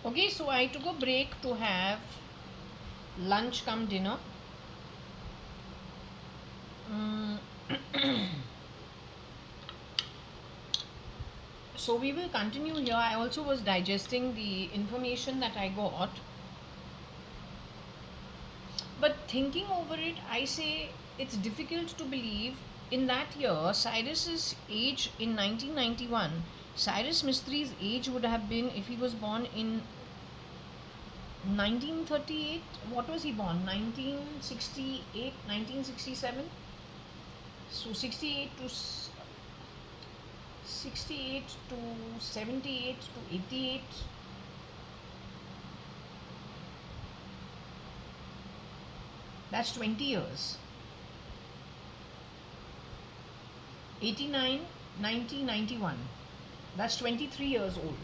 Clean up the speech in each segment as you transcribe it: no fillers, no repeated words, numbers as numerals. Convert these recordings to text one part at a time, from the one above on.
Okay, so I took a break to have lunch come dinner. Mm, so we will continue here. I also was digesting the information that I got. But thinking over it, I say it's difficult to believe in that year, Cyrus's age in 1991, Cyrus Mistri's age would have been, if he was born in 1938, what was he born? 1968, 1967? So 68 to 78 to 88. That's 20 years. 89, 90, 91. That's 23 years old.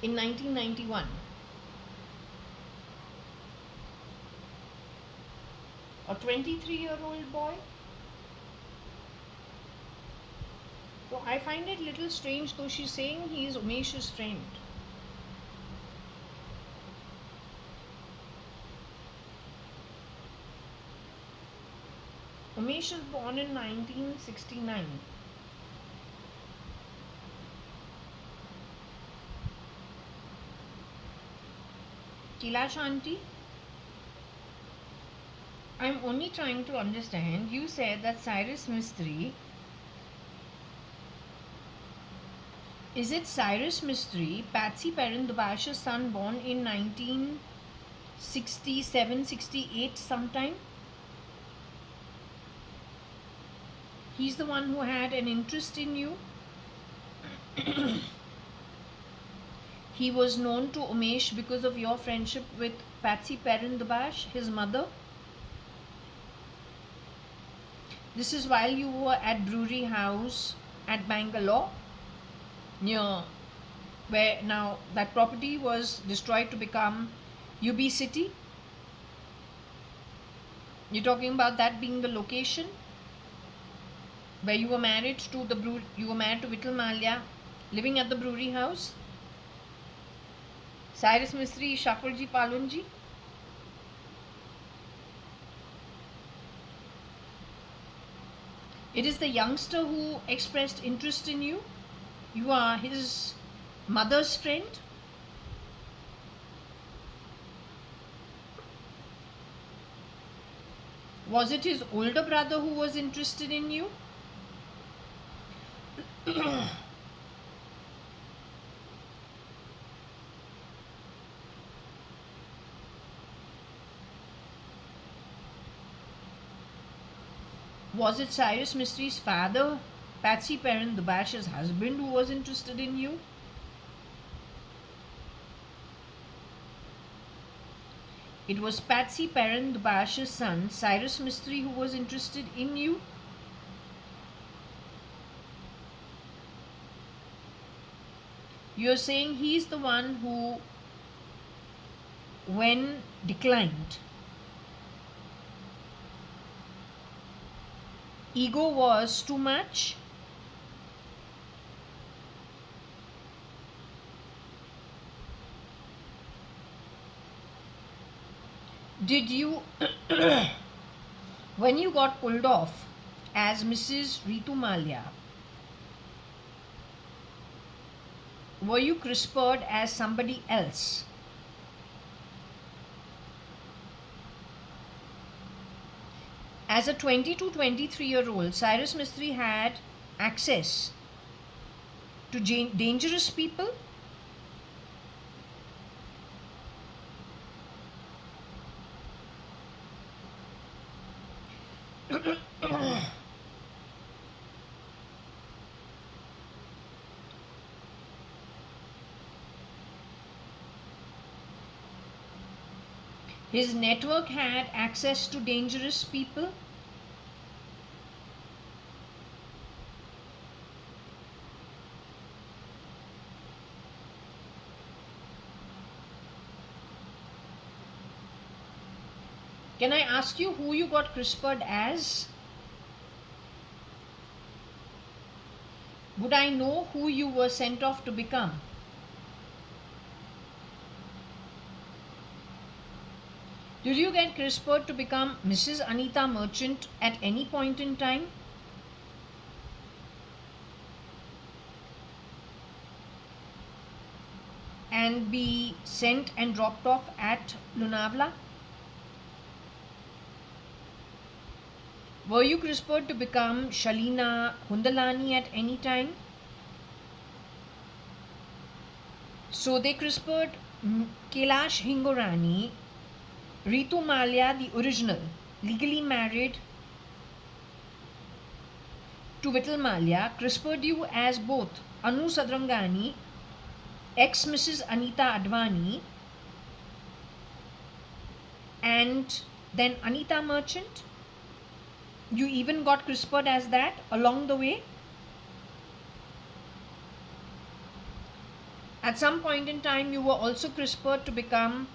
In 1991. A 23-year-old boy. So I find it a little strange, though she's saying he is Umesh's friend. Umesh is born in 1969. Kilash auntie, I'm only trying to understand. You said that Cyrus Mistry. Is it Cyrus Mistry, Patsy Perrin-Dubash's son, born in 1967, 68 sometime? He's the one who had an interest in you. He was known to Umesh because of your friendship with Patsy Perrin-Dubash, his mother. This is while you were at Brewery House at Bangalore, near where now that property was destroyed to become UB City. You're talking about that being the location where you were married to Vittal Malia, living at the Brewery House. Cyrus Mistry, Shafarji Palunji. It is the youngster who expressed interest in you. You are his mother's friend. Was it his older brother who was interested in you? Was it Cyrus Mistry's father, Patsy Perrin-Dubash's husband, who was interested in you? It was Patsy Perrin-Dubash's son, Cyrus Mistry, who was interested in you? You're saying he's the one who, when declined, ego was too much? Did you, when you got pulled off as Mrs. Ritu Malia, were you crispered as somebody else? As a 22, 23-year-old, Cyrus Mistry had access to dangerous people? His network had access to dangerous people? Can I ask you who you got crispered as? Would I know who you were sent off to become? Did you get CRISPRed to become Mrs. Anita Merchant at any point in time? And be sent and dropped off at Lunavla? Were you CRISPRed to become Shalina Hundalani at any time? So they CRISPRed Kailash Hingorani, Ritu Malia, the original, legally married to Vittal Malia, CRISPRed you as both Anu Sadrangani, ex Mrs. Anita Advani, and then Anita Merchant. You even got CRISPRed as that along the way. At some point in time, you were also CRISPRed to become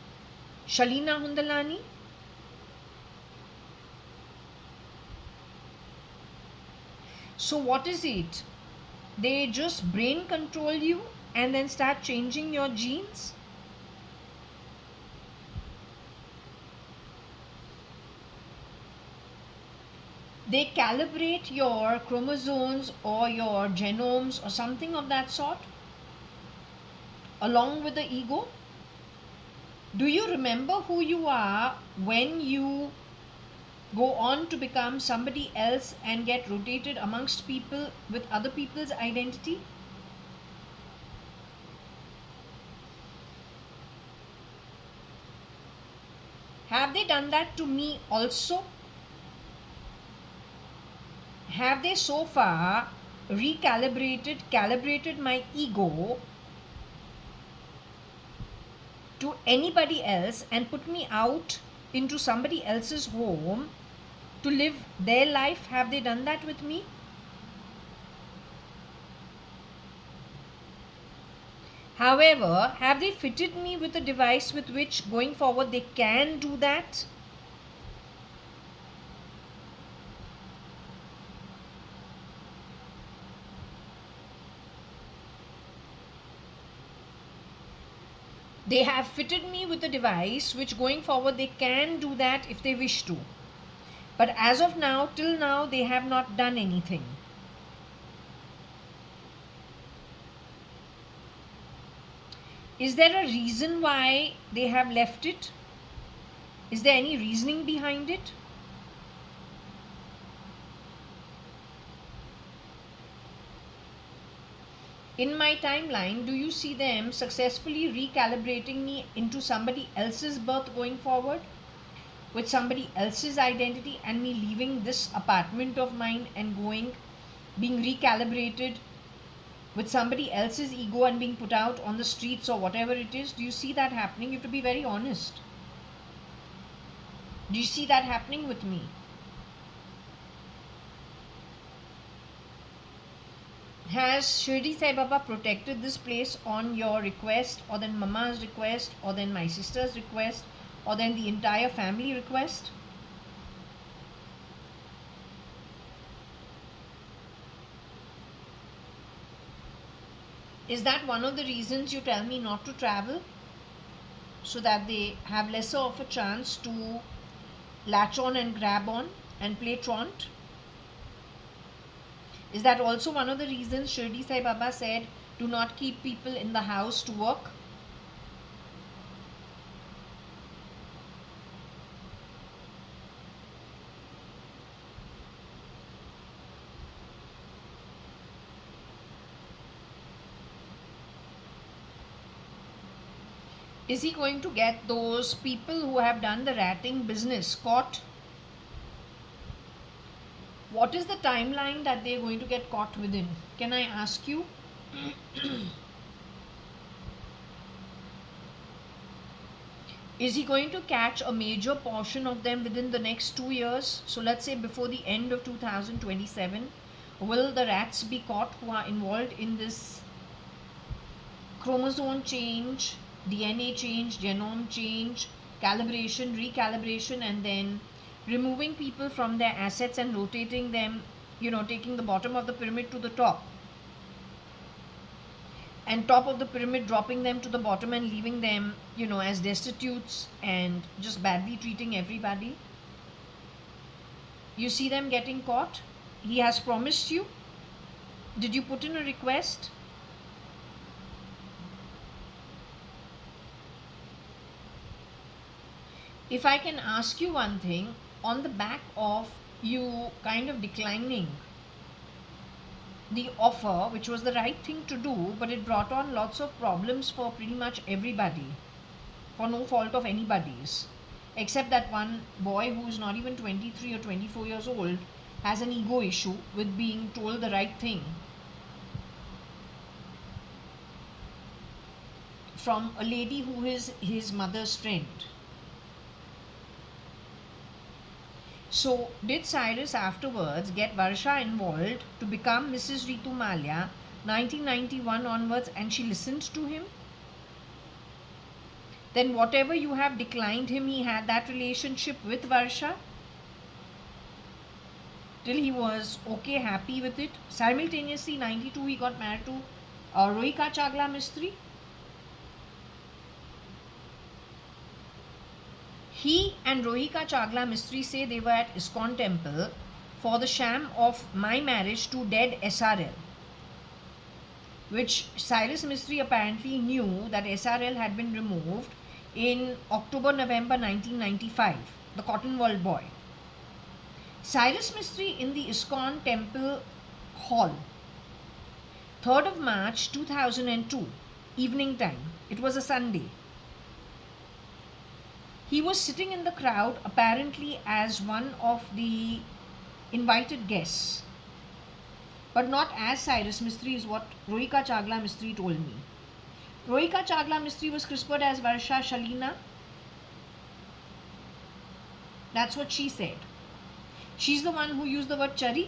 Shalina Hundalani. So what is it? They just brain control you and then start changing your genes? They calibrate your chromosomes or your genomes or something of that sort along with the ego. Do you remember who you are when you go on to become somebody else and get rotated amongst people with other people's identity? Have they done that to me also? Have they so far calibrated my ego to anybody else and put me out into somebody else's home to live their life? Have they done that with me? However, have they fitted me with a device with which going forward they can do that? They have fitted me with a device which going forward they can do that if they wish to. But as of now, till now, they have not done anything. Is there a reason why they have left it? Is there any reasoning behind it? In my timeline, do you see them successfully recalibrating me into somebody else's birth going forward? With somebody else's identity and me leaving this apartment of mine and being recalibrated with somebody else's ego and being put out on the streets or whatever it is? Do you see that happening? You have to be very honest. Do you see that happening with me? Has Shirdi Sai Baba protected this place on your request, or then Mama's request, or then my sister's request, or then the entire family request? Is that one of the reasons you tell me not to travel? So that they have lesser of a chance to latch on and grab on and play truant? Is that also one of the reasons Shirdi Sai Baba said, do not keep people in the house to work? Is he going to get those people who have done the ratting business caught? What is the timeline that they are going to get caught within? Can I ask you? Is he going to catch a major portion of them within the next 2 years? So let's say before the end of 2027, will the rats be caught who are involved in this chromosome change, DNA change, genome change, calibration, recalibration, and then removing people from their assets and rotating them, taking the bottom of the pyramid to the top? and top of the pyramid, dropping them to the bottom and leaving them, as destitutes and just badly treating everybody. You see them getting caught. He has promised you. Did you put in a request? If I can ask you one thing, on the back of you kind of declining the offer, which was the right thing to do, but it brought on lots of problems for pretty much everybody, for no fault of anybody's, except that one boy who is not even 23 or 24 years old has an ego issue with being told the right thing from a lady who is his mother's friend. So, did Cyrus afterwards get Varsha involved to become Mrs. Ritu Malia 1991 onwards, and she listened to him? Then whatever you have declined him, he had that relationship with Varsha till he was okay, happy with it. Simultaneously, 92 he got married to Rohika Chagla Mistry. He and Rohika Chagla Mistry say they were at ISKCON temple for the sham of my marriage to dead SRL, which Cyrus Mistry apparently knew that SRL had been removed in October-November 1995, the Cotton World boy. Cyrus Mistry in the ISKCON temple hall, 3rd of March 2002, evening time. It was a Sunday. He was sitting in the crowd apparently as one of the invited guests, but not as Cyrus Mistry, is what Rohika Chagla Mistry told me. Rohika Chagla Mistry was christened as Varsha Shalina. That's what she said. She's the one who used the word chari.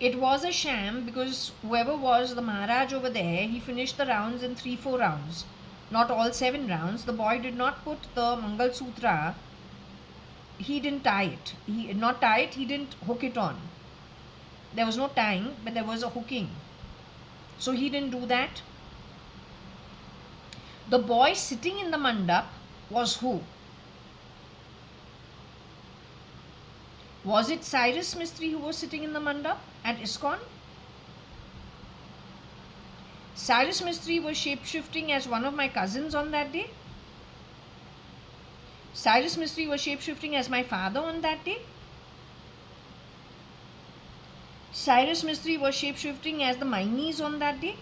It was a sham because whoever was the Maharaj over there, he finished the rounds in 3-4 rounds, not all 7 rounds. The boy did not put the Mangal Sutra, he didn't tie it. He did not tie it, he didn't hook it on. There was no tying, but there was a hooking. So he didn't do that. The boy sitting in the mandap was who? Was it Cyrus Mistry who was sitting in the mandap at ISKCON? Cyrus Mistry was shape-shifting as one of my cousins on that day. Cyrus Mistry was shape-shifting as my father on that day. Cyrus Mistry was shape-shifting as the Mainis on that day.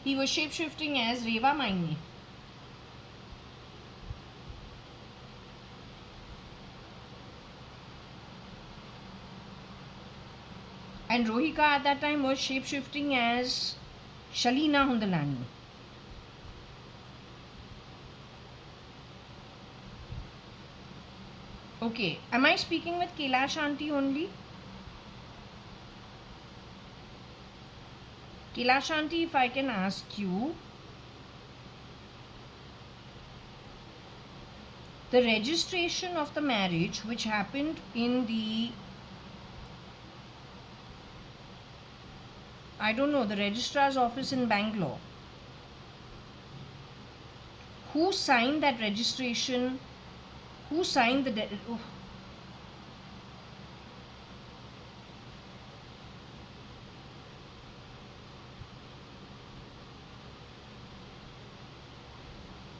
He was shape-shifting as Reva Maini. And Rohika at that time was shape-shifting as Shalina Hundalani. Okay, am I speaking with Kailash Aunty only? Kailash Aunty, if I can ask you, the registration of the marriage which happened in the, I don't know, the registrar's office in Bangalore, who signed that registration? Who signed the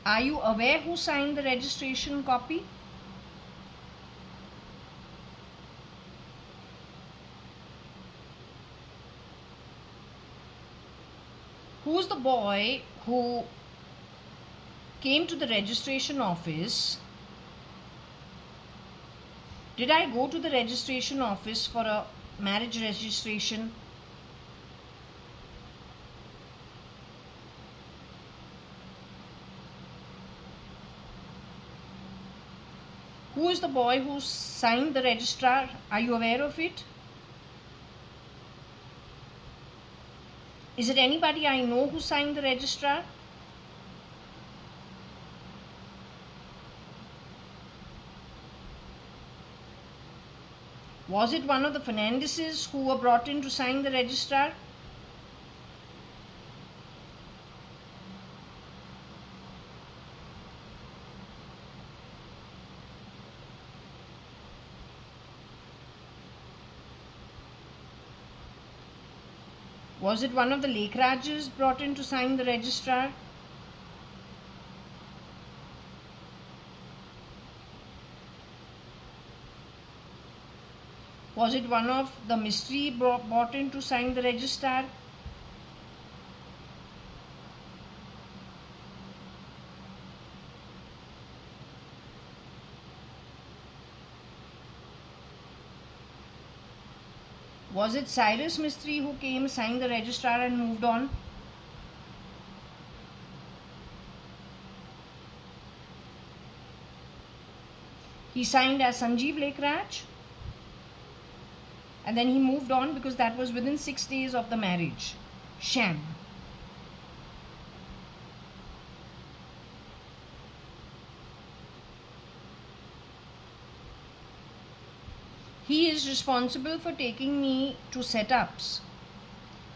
Are you aware who signed the registration copy? Who's the boy who came to the registration office? Did I go to the registration office for a marriage registration? Who is the boy who signed the registrar? Are you aware of it? Is it anybody I know who signed the registrar? Was it one of the Fernandeses who were brought in to sign the registrar? Was it one of the Lake Rajas brought in to sign the registrar? Was it one of the mystery brought in to sign the registrar? Was it Cyrus Mistry who came, signed the registrar and moved on? He signed as Sanjeev Lekraj and then he moved on because that was within 6 days of the marriage. Sham. He is responsible for taking me to setups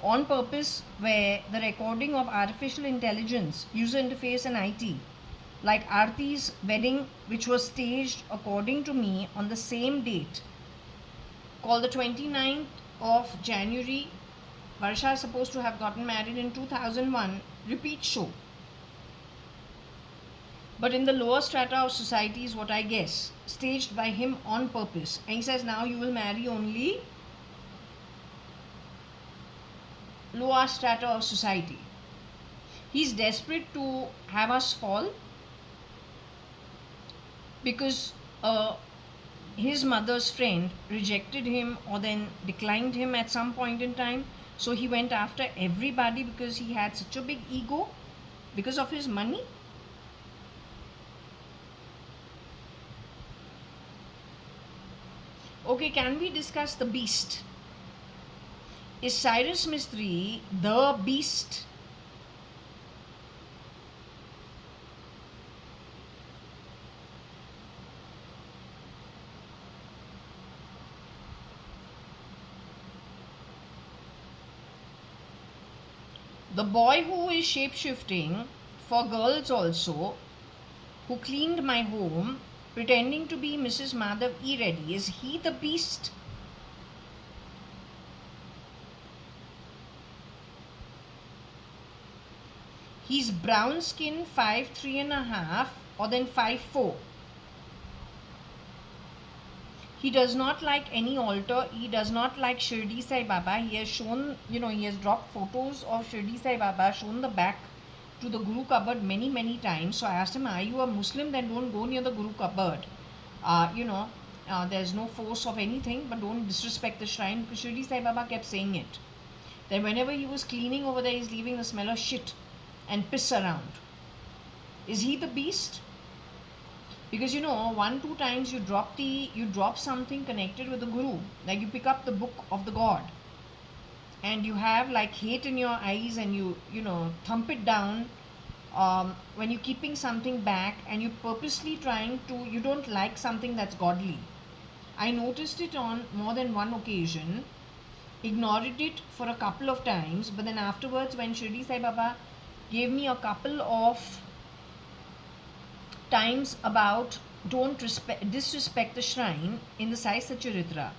on purpose where the recording of artificial intelligence, user interface and IT, like Aarti's wedding, which was staged according to me on the same date, called the 29th of January. Varsha is supposed to have gotten married in 2001, repeat show. But in the lower strata of society is what I guess, staged by him on purpose. And he says now you will marry only lower strata of society. He's desperate to have us fall because his mother's friend rejected him or then declined him at some point in time. So he went after everybody because he had such a big ego because of his money. Okay, can we discuss the beast? Is Cyrus Mistry the beast? The boy who is shape-shifting for girls also, who cleaned my home, pretending to be Mrs. Madhav E. Reddy, is he the beast? He's brown skin, 5'3.5" or then 5'4". He does not like any altar. He does not like Shirdi Sai Baba. He has shown, he has dropped photos of Shirdi Sai Baba, shown the back to the Guru cupboard many, many times. So I asked him, are you a Muslim? Then don't go near the Guru cupboard. There's no force of anything, but don't disrespect the shrine, because Shirdi Sai Baba kept saying it. Then whenever he was cleaning over there, he's leaving the smell of shit and piss around. Is he the beast? Because 1-2 times you drop something connected with the Guru, like you pick up the book of the God and you have like hate in your eyes and you thump it down when you're keeping something back and you purposely you don't like something that's godly. I noticed it on more than one occasion, ignored it for a couple of times, but then afterwards when Shirdi Sai Baba gave me a couple of times about don't disrespect the shrine in the Sai Satcharitra,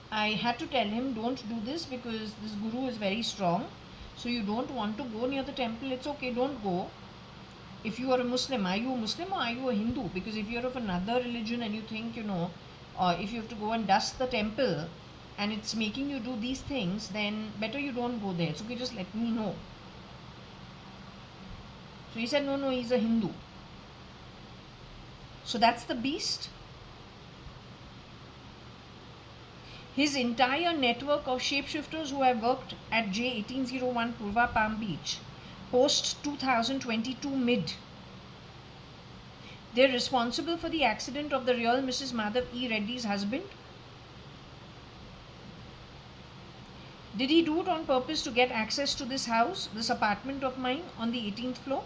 I had to tell him don't do this because this Guru is very strong. So you don't want to go near the temple, it's okay, don't go. If you are a Muslim, are you a Muslim or are you a Hindu? Because if you're of another religion and you think, if you have to go and dust the temple and it's making you do these things, then better you don't go there. It's okay, just let me know. So he said, no, he's a Hindu. So that's the beast. His entire network of shapeshifters who have worked at J1801 Purva Palm Beach post 2022 mid They're responsible for the accident of the real Mrs. Madhav E. Reddy's husband. Did he do it on purpose to get access to this house, this apartment of mine on the 18th floor?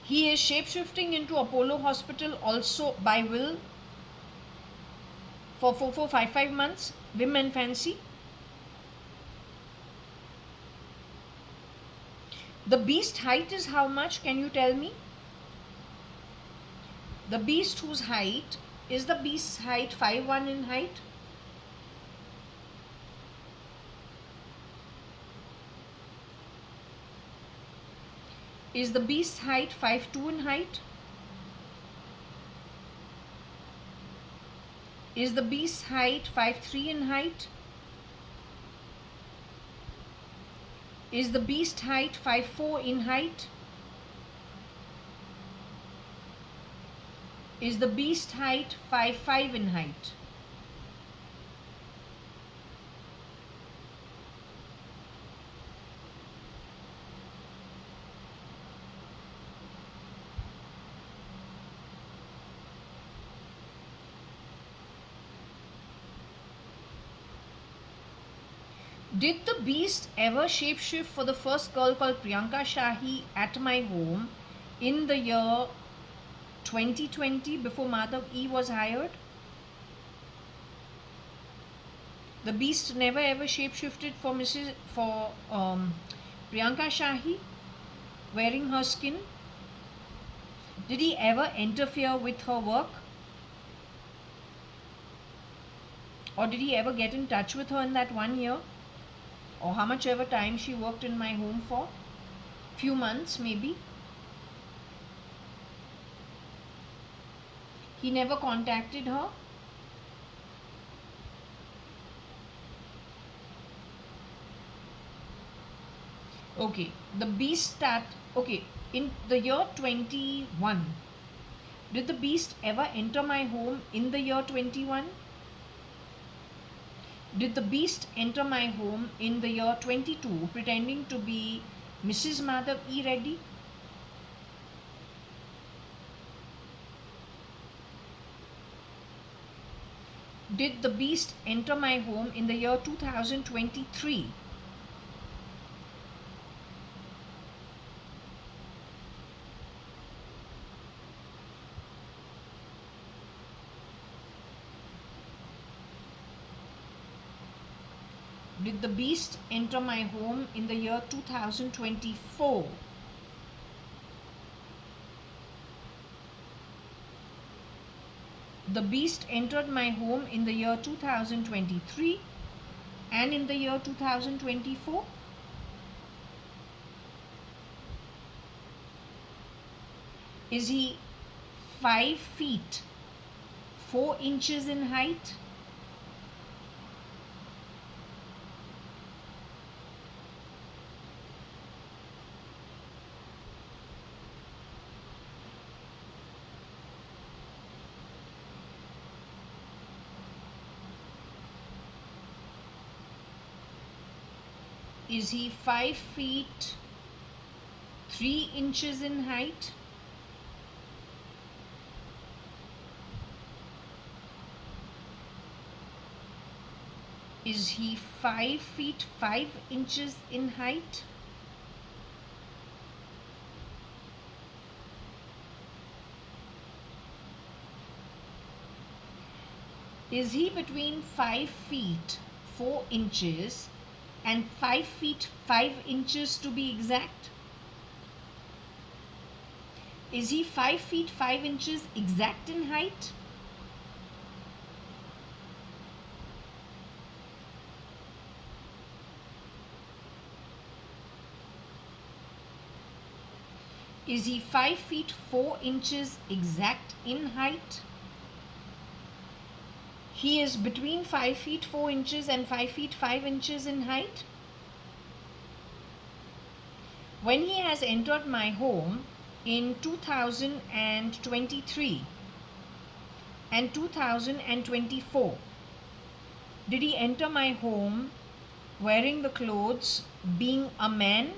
He is shapeshifting into Apollo Hospital also by will for 4455 months, whim and fancy. The beast height is how much? Can you tell me? The beast whose height, is the beast's height 5'1" in height? Is the beast's height 5'2" in height? Is the beast's height 5'3" in height? Is the beast height 5'4" in height? Is the beast height 5'5" in height? Did the beast ever shapeshift for the first girl called Priyanka Shahi at my home in the year 2020 before Madhav E was hired? The beast never ever shapeshifted for Priyanka Shahi wearing her skin. Did he ever interfere with her work? Or did he ever get in touch with her in that 1 year? Or how much ever time she worked in my home for? Few months maybe. He never contacted her. Okay, the beast in the year 21. Did the beast ever enter my home in the year 21? Did the beast enter my home in the year 22 pretending to be Mrs. Madhav E. Reddy? Did the beast enter my home in the year 2023? Did the beast enter my home in the year 2024? The beast entered my home in the year 2023 and in the year 2024. Is he 5 feet 4 inches in height? Is he 5 feet 3 inches in height? Is he 5 feet 5 inches in height? Is he between 5 feet 4 inches and 5 feet 5 inches to be exact? Is he 5 feet 5 inches exact in height? Is he 5 feet 4 inches exact in height? He is between 5 feet 4 inches and 5 feet 5 inches in height. When he has entered my home in 2023 and 2024, did he enter my home wearing the clothes, being a man.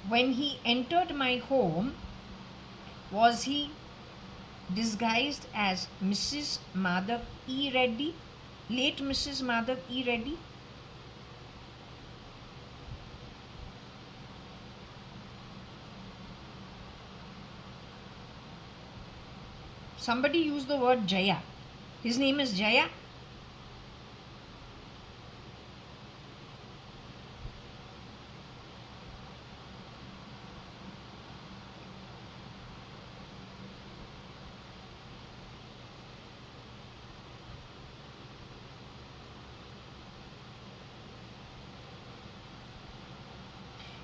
When he entered my home, was he disguised as Mrs. Madhav E. Reddy, late Mrs. Madhav E. Reddy? Somebody used the word Jaya. His name is Jaya.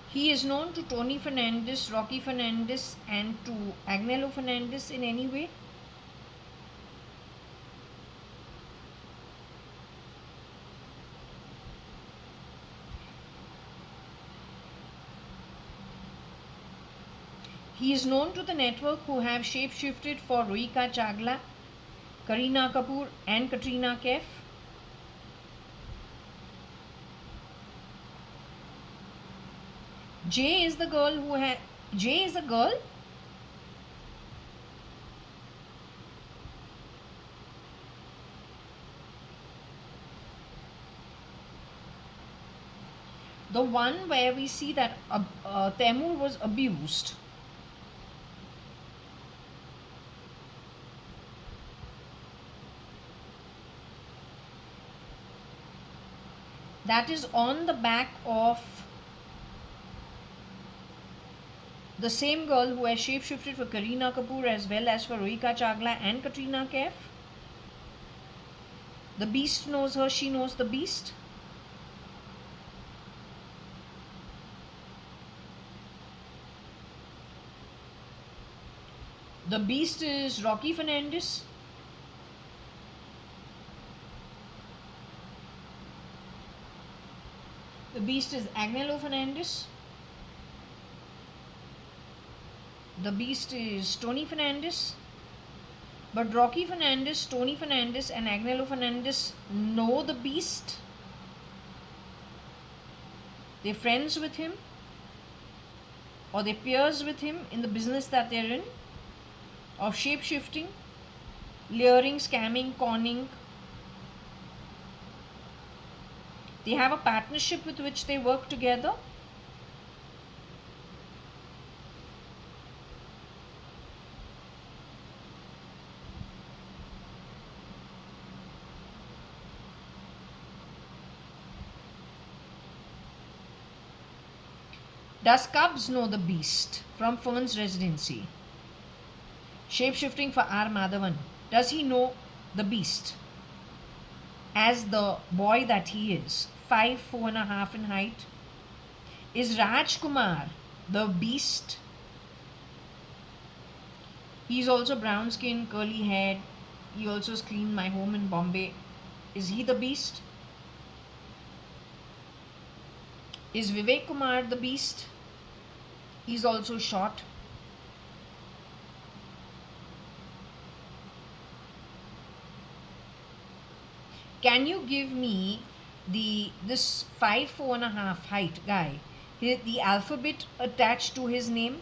He is known to Tony Fernandez, Rocky Fernandez, and to Agnello Fernandez in any way? He is known to the network who have shapeshifted for Rohika Chagla, Kareena Kapoor, and Katrina Kaif. Jay is the girl who had. Jay is a girl? The one where we see that Taimur was abused. That is on the back of the same girl who has shapeshifted for Kareena Kapoor as well as for Rohika Chagla and Katrina Kaif. The Beast knows her, she knows the Beast. The Beast is Rocky Fernandez. The Beast is Agnello Fernandez. The Beast is Tony Fernandez. But Rocky Fernandez, Tony Fernandez, and Agnello Fernandez know the Beast. They're friends with him, or they're peers with him in the business that they're in of shape shifting, luring, scamming, conning. They have a partnership with which they work together. Does Cubs know the Beast from Fern's residency? Shape-shifting for R. Madhavan. Does he know the Beast as the boy that he is? 5'4.5" in height. Is Rajkumar the Beast? He's also brown skin, curly haired. He also screened My Home in Bombay. Is he the Beast? Is Vivek Kumar the Beast? He's also short. Can you give me this 5'4.5" height guy, the alphabet attached to his name?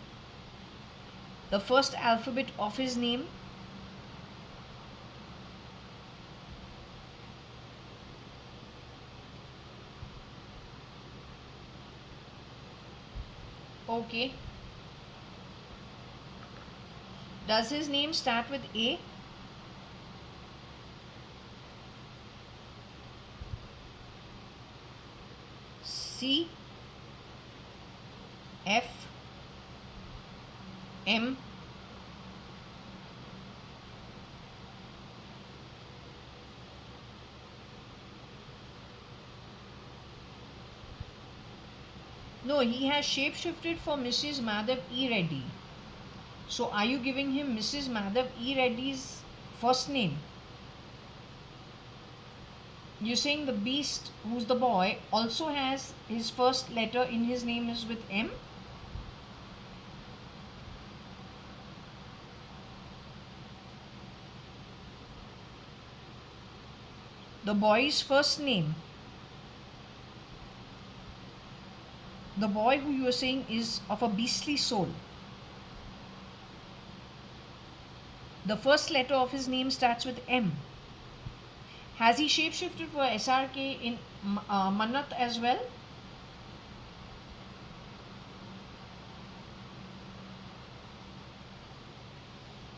The first alphabet of his name? Okay. Does his name start with A? C, F, M, no, he has shapeshifted for Mrs. Madhav E. Reddy. So are you giving him Mrs. Madhav E. Reddy's first name? You're saying the beast, who's the boy, also has his first letter in his name is with M? The boy's first name, the boy who you are saying is of a beastly soul, the first letter of his name starts with M. Has he shapeshifted for SRK in Mannat as well?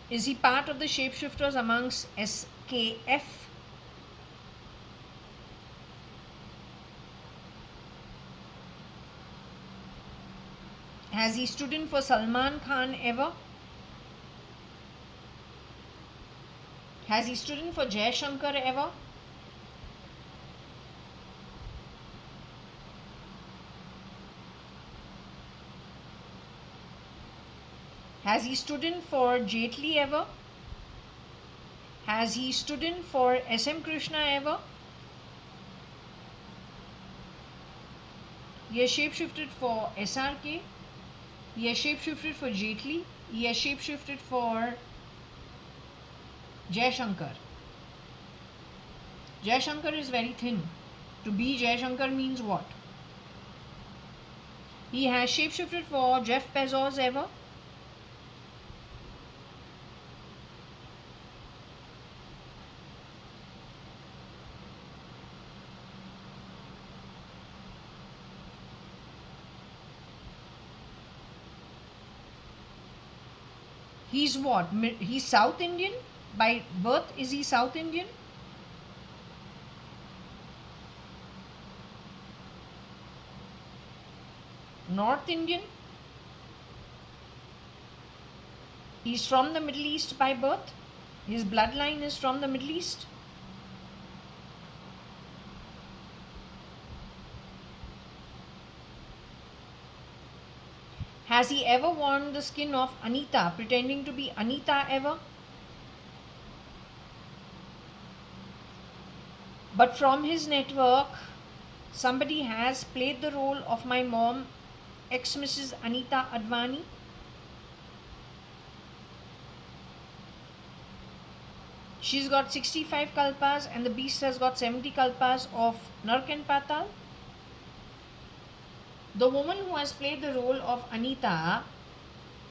Is he part of the shapeshifters amongst SKF? Has he stood in for Salman Khan ever? Has he stood in for Jayshankar ever? Has he stood in for Jaitley ever? Has he stood in for SM Krishna ever? He has shapeshifted for SRK. He has shapeshifted for Jaitley. He has shapeshifted for Jayshankar. Jayshankar is very thin. To be Jayshankar means what? He has shapeshifted for Jeff Bezos ever? He's what? He's South Indian? By birth, is he South Indian? North Indian? He's from the Middle East by birth? His bloodline is from the Middle East? Has he ever worn the skin of Anita, pretending to be Anita ever? But from his network, somebody has played the role of my mom, ex Mrs. Anita Advani. She's got 65 kalpas and the beast has got 70 kalpas of Nark and Patal. The woman who has played the role of Anita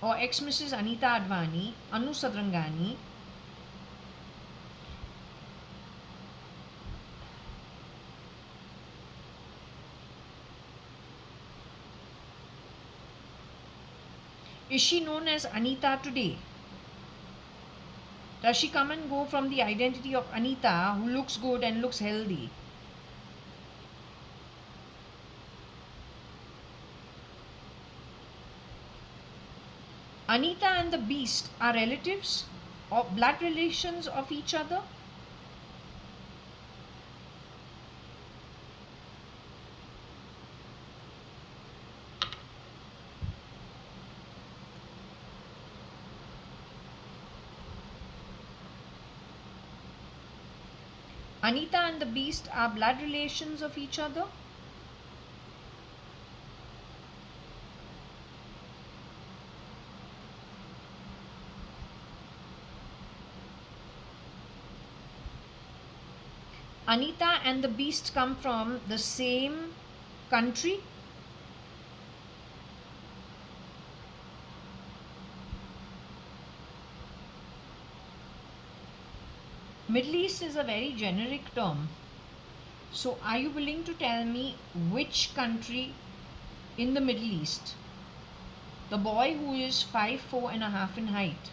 or ex Mrs. Anita Advani, Anu Sadrangani, is she known as Anita today? Does she come and go from the identity of Anita, who looks good and looks healthy? Anita and the beast are relatives or blood relations of each other? Anita and the beast are blood relations of each other? Anita and the beast come from the same country? Middle East is a very generic term. So, are you willing to tell me which country in the Middle East? The boy who is 5'4.5" in height.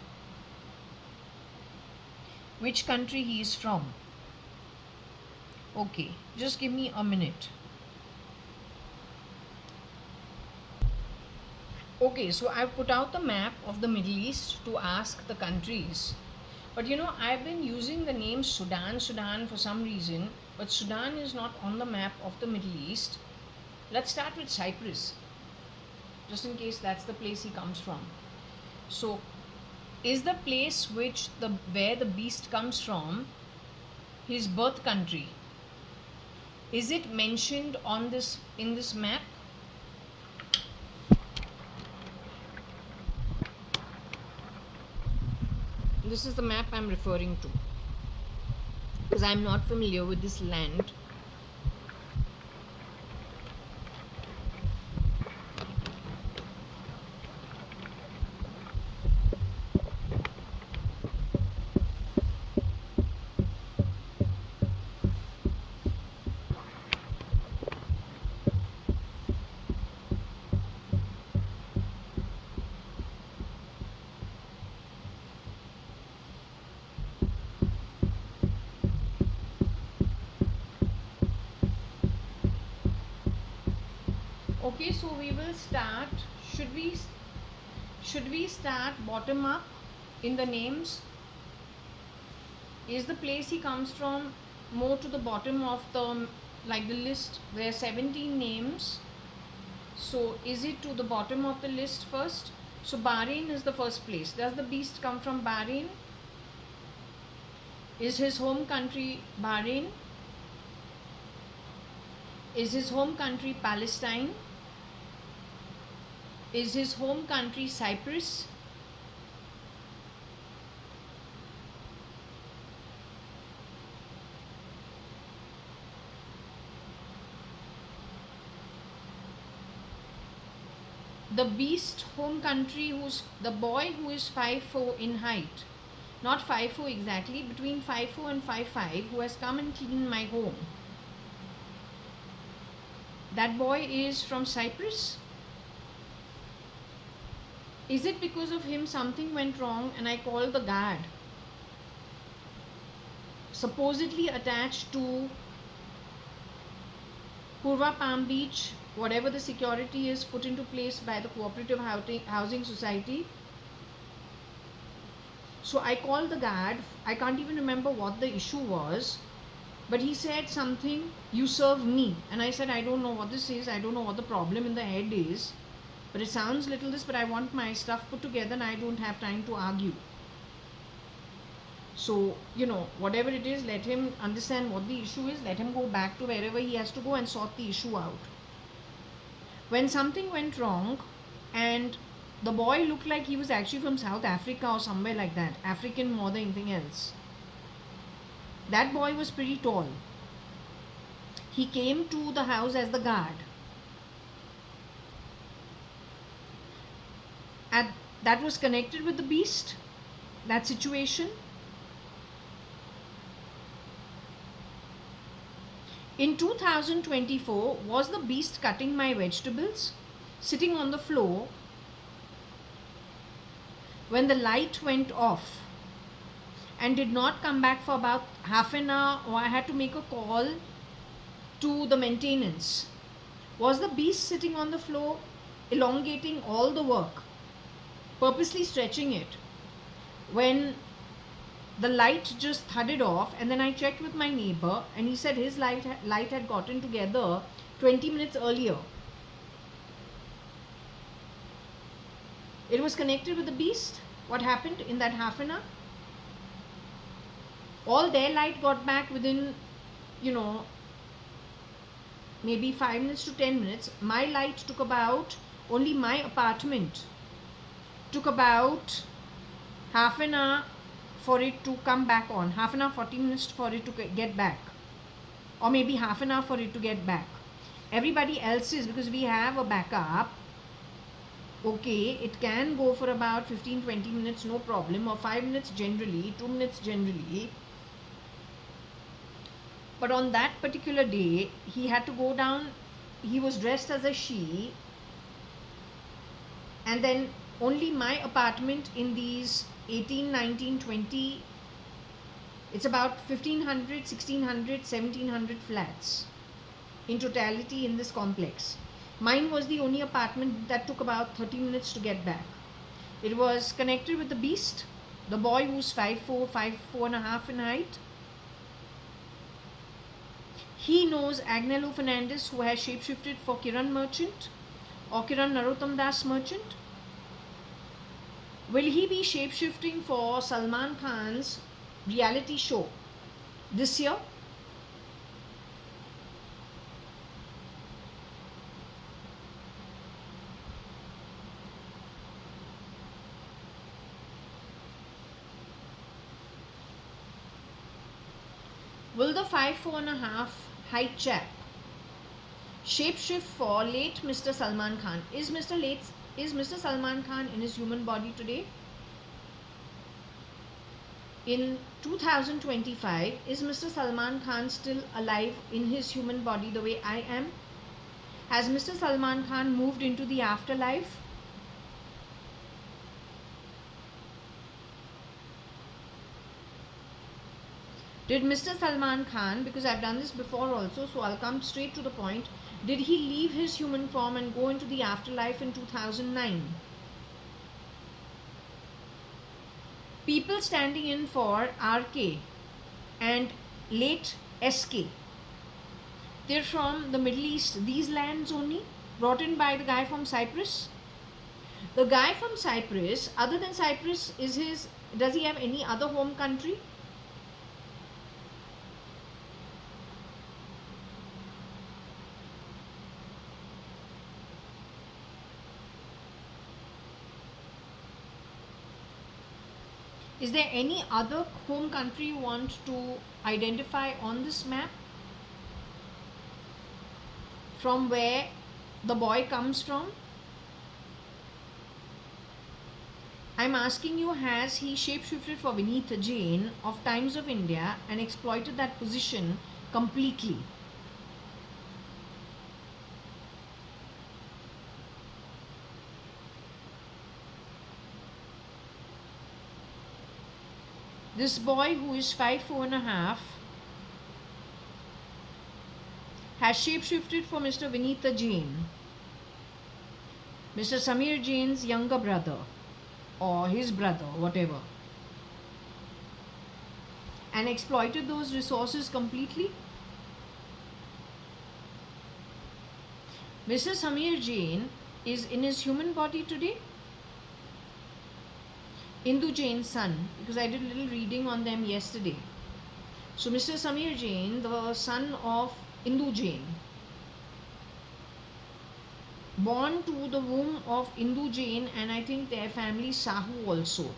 Which country he is from? Okay, just give me a minute. Okay, so I've put out the map of the Middle East to ask the countries. But you know, I've been using the name Sudan for some reason, but Sudan is not on the map of the Middle East. Let's start with Cyprus, just in case that's the place he comes from. So, is the place where the beast comes from his birth country? Is it mentioned on this, in this map? This is the map I'm referring to, because I'm not familiar with this land. Okay, so we will start. Should we start bottom up in the names? Is the place he comes from more to the bottom of the, like the list? There are 17 names. So is it to the bottom of the list first? So Bahrain is the first place. Does the beast come from Bahrain? Is his home country Bahrain? Is his home country Palestine? Is his home country Cyprus? The beast home country, who's the boy who is 5'4" in height, not 5'4" exactly, between 5'4" and 5'5", who has come and cleaned my home. That boy is from Cyprus. Is it because of him something went wrong and I called the guard, supposedly attached to Purva Palm Beach, whatever the security is put into place by the Cooperative Housing Society? So I called the guard. I can't even remember what the issue was, but he said something, "You serve me." And I said, "I don't know what this is. I don't know what the problem in the head is. But it sounds little this, but I want my stuff put together and I don't have time to argue." So, whatever it is, let him understand what the issue is. Let him go back to wherever he has to go and sort the issue out. When something went wrong and the boy looked like he was actually from South Africa or somewhere like that, African more than anything else. That boy was pretty tall. He came to the house as the guard. That was connected with the beast, that situation. In 2024, was the beast cutting my vegetables, sitting on the floor, when the light went off and did not come back for about half an hour, or I had to make a call to the maintenance? Was the beast sitting on the floor, elongating all the work, purposely stretching it, when the light just thudded off? And then I checked with my neighbor and he said his light had gotten together 20 minutes earlier. It was connected with the beast. What happened in that half an hour? All their light got back within, maybe 5 minutes to 10 minutes. My light took about, only my apartment took about half an hour for it to come back on. Half an hour, 40 minutes for it to get back. Or maybe half an hour for it to get back. Everybody else's, because we have a backup, okay, it can go for about 15-20 minutes, no problem, or 5 minutes generally, 2 minutes generally. But on that particular day, he had to go down, he was dressed as a she, and then only my apartment in these 18, 19, 20, it's about 1500, 1600, 1700 flats in totality in this complex. Mine was the only apartment that took about 30 minutes to get back. It was connected with the beast, the boy who's 5'4", 5'4.5" in height. He knows Agnello Fernandez, who has shapeshifted for Kiran Merchant or Kiran Narottam Das Merchant. Will he be shapeshifting for Salman Khan's reality show this year? Will the 5'4.5" height chap shapeshift for late Mr. Salman Khan? Is Mr. Salman Khan in his human body today? In 2025, is Mr. Salman Khan still alive in his human body the way I am? Has Mr. Salman Khan moved into the afterlife? Did Mr. Salman Khan, because I've done this before also, so I'll come straight to the point, did he leave his human form and go into the afterlife in 2009? People standing in for RK and late SK, they're from the Middle East, these lands only, brought in by the guy from Cyprus. The guy from Cyprus, other than Cyprus, does he have any other home country? Is there any other home country you want to identify on this map from where the boy comes from? I'm asking you, has he shapeshifted for Vineet Jain of Times of India and exploited that position completely? This boy who is 5'4.5" has shapeshifted for Mr. Vineet Jain, Mr. Samir Jain's younger brother or his brother, whatever, and exploited those resources completely. Mr. Samir Jain is in his human body today. Indu Jain's son, because I did a little reading on them yesterday. So Mr. Samir Jain, the son of Indu Jain, born to the womb of Indu Jain, and I think their family Sahu also.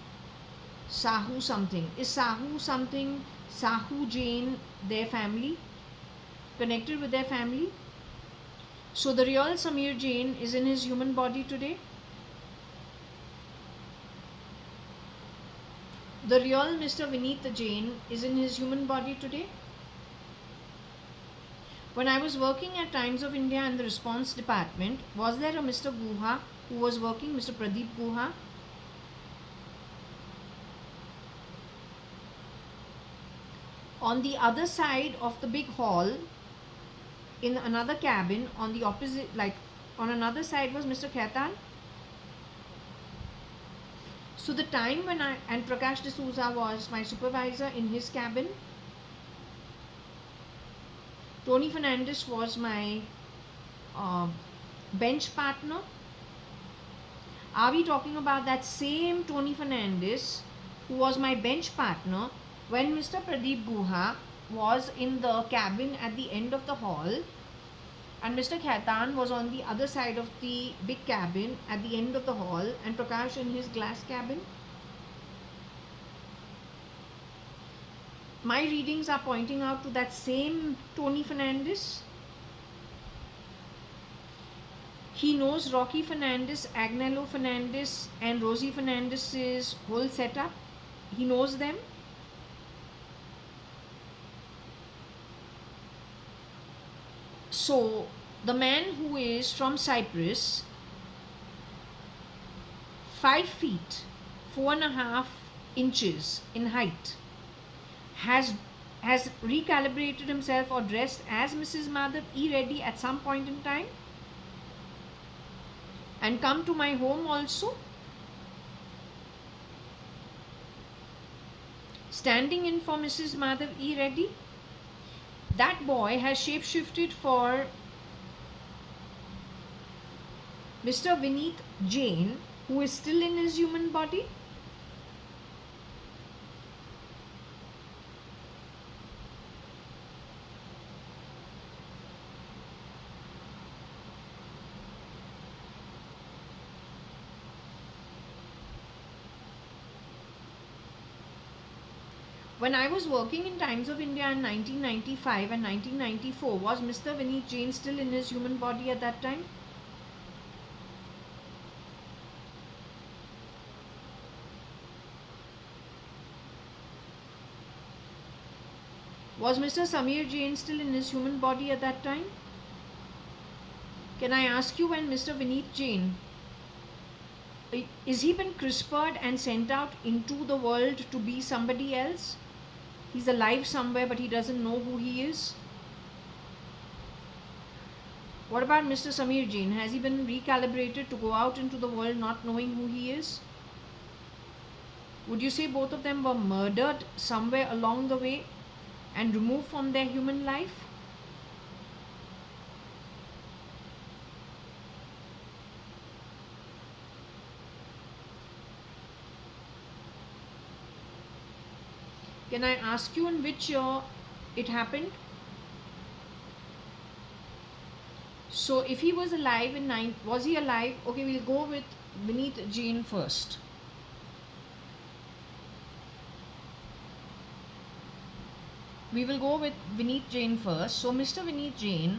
Sahu something. Is Sahu Jain their family? Connected with their family? So the real Samir Jain is in his human body today. The real Mr. Vineet Jain is in his human body today. When I was working at Times of India in the response department, was there a Mr. Guha who was working, Mr. Pradeep Guha? On the other side of the big hall, in another cabin, on the opposite, like on another side was Mr. Khaitan. So the time when and Prakash D'Souza was my supervisor in his cabin. Tony Fernandez was my bench partner. Are we talking about that same Tony Fernandez who was my bench partner when Mr. Pradeep Guha was in the cabin at the end of the hall and Mr. Khaitan was on the other side of the big cabin at the end of the hall and Prakash in his glass cabin? My readings are pointing out to that same Tony Fernandez. He knows Rocky Fernandez, Agnello Fernandez and Rosie Fernandez's whole setup. He knows them. So the man who is from Cyprus, 5 feet 4.5 inches in height, has recalibrated himself or dressed as Mrs. Madhav E. Reddy at some point in time and come to my home also, standing in for Mrs. Madhav E. Reddy. That boy has shapeshifted for Mr. Vineet Jain, who is still in his human body. When I was working in Times of India in 1995 and 1994, was Mr. Vineet Jain still in his human body at that time? Was Mr. Samir Jain still in his human body at that time? Can I ask you, when Mr. Vineet Jain, is he been CRISPR'd and sent out into the world to be somebody else? He's alive somewhere but he doesn't know who he is? What about Mr. Samir Jain? Has he been recalibrated to go out into the world not knowing who he is? Would you say both of them were murdered somewhere along the way and removed from their human life? Can I ask you in which year it happened? So if he was alive in was he alive? Okay, we'll go with Vineet Jain first. We will go with Vineet Jain first. So Mr. Vineet Jain,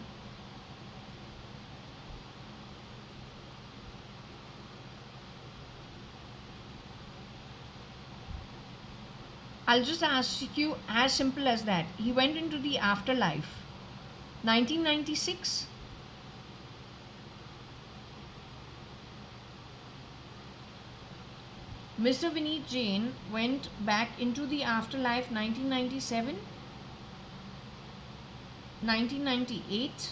I'll just ask you as simple as that. He went into the afterlife. 1996. Mr. Vineet Jain went back into the afterlife 1997, 1998,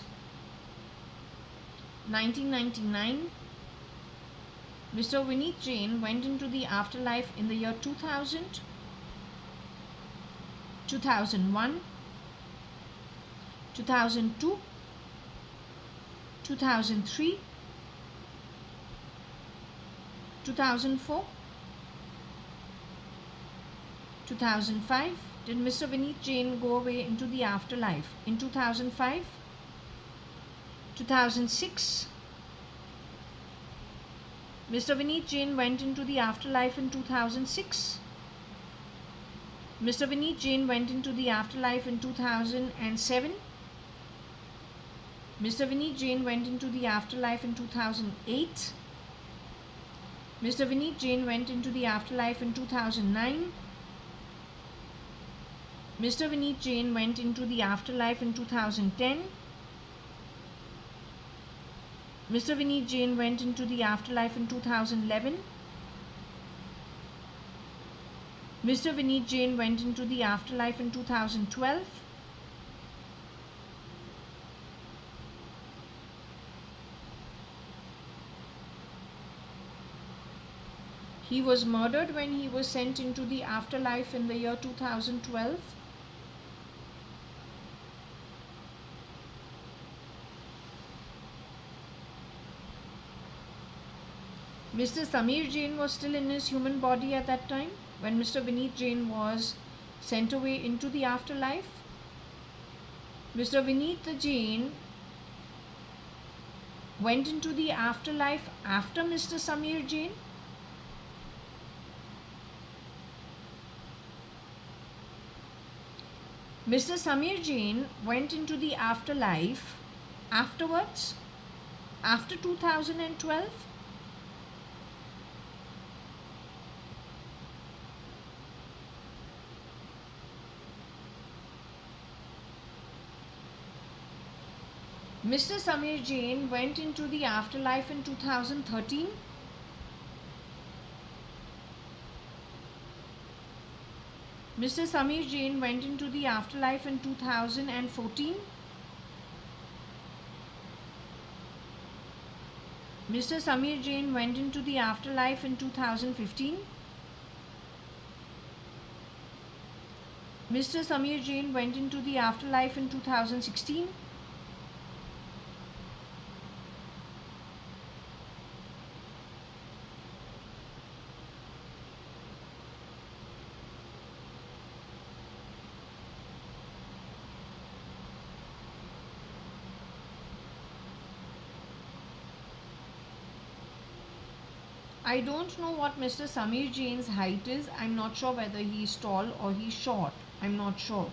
1999. Mr. Vineet Jain went into the afterlife in the year 2000, 2001, 2002, 2003, 2004, 2005. Did Mr. Vineet Jain go away into the afterlife in 2005? 2006. Mr. Vineet Jain went into the afterlife in 2006. Mr. Vineet Jain went into the afterlife in 2007. Mr. Vineet Jain went into the afterlife in 2008. Mr. Vineet Jain went into the afterlife in 2009. Mr. Vineet Jain went into the afterlife in 2010. Mr. Vineet Jain went into the afterlife in 2011. Mr. Vineet Jain went into the afterlife in 2012. He was murdered when he was sent into the afterlife in the year 2012. Mr. Samir Jain was still in his human body at that time when Mr. Vineet Jain was sent away into the afterlife. Mr. Vineet Jain went into the afterlife after Mr. Samir Jain. Mr. Samir Jain went into the afterlife afterwards, after 2012. Mr. Samir Jain went into the afterlife in 2013. Mr. Samir Jain went into the afterlife in 2014. Mr. Samir Jain went into the afterlife in 2015. Mr. Samir Jain went into the afterlife in 2016. I don't know what Mr. Samir Jain's height is. I'm not sure whether he's tall or he's short. I'm not sure.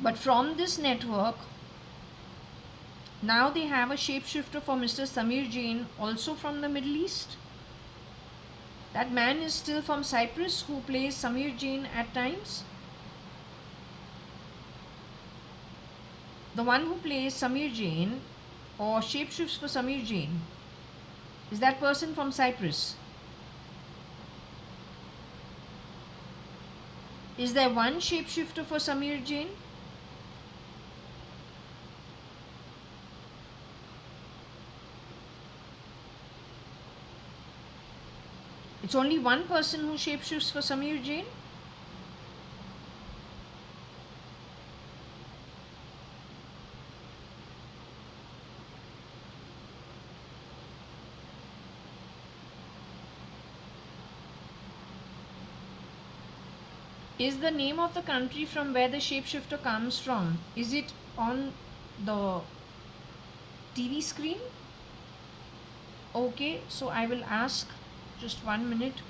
But from this network, now they have a shapeshifter for Mr. Samir Jain, also from the Middle East. That man is still from Cyprus who plays Samir Jain at times. The one who plays Samir Jain or shapeshifts for Samir Jain, is that person from Cyprus? Is there one shapeshifter for Samir Jain? It's only one person who shapeshifts for Samir Jain? Is the name of the country from where the shapeshifter comes from, is it on the TV screen? Okay, so I will ask, just 1 minute.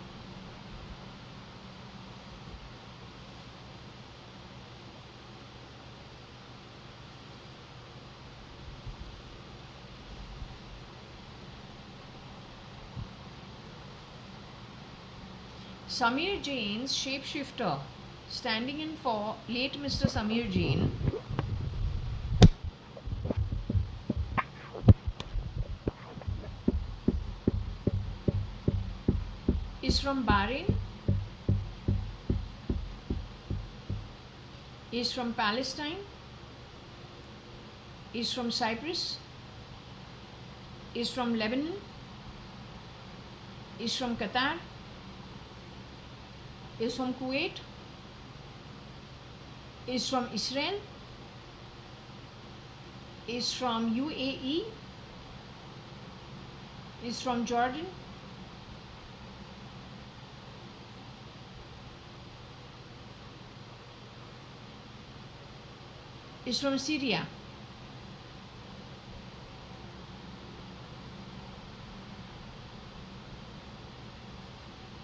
Samir Jain's shapeshifter, standing in for late Mr. Samir Jain, is from Bahrain, is from Palestine, is from Cyprus, is from Lebanon, is from Qatar, is from Kuwait, is from Israel, is from UAE, is from Jordan, is from Syria.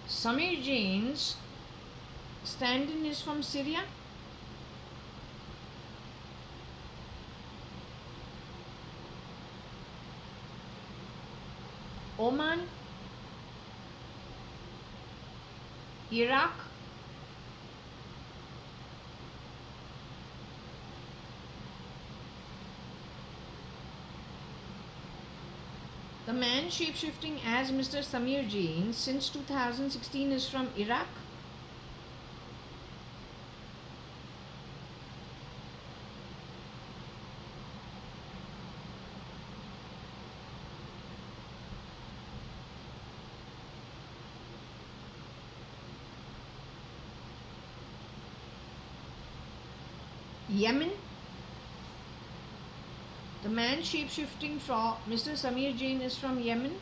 Samir Jain's stand-in is from Syria. Oman, Iraq, the man shapeshifting as Mr. Samir Jain since 2016 is from Iraq. Yemen. The man shapeshifting for Mr. Samir Jain is from Yemen.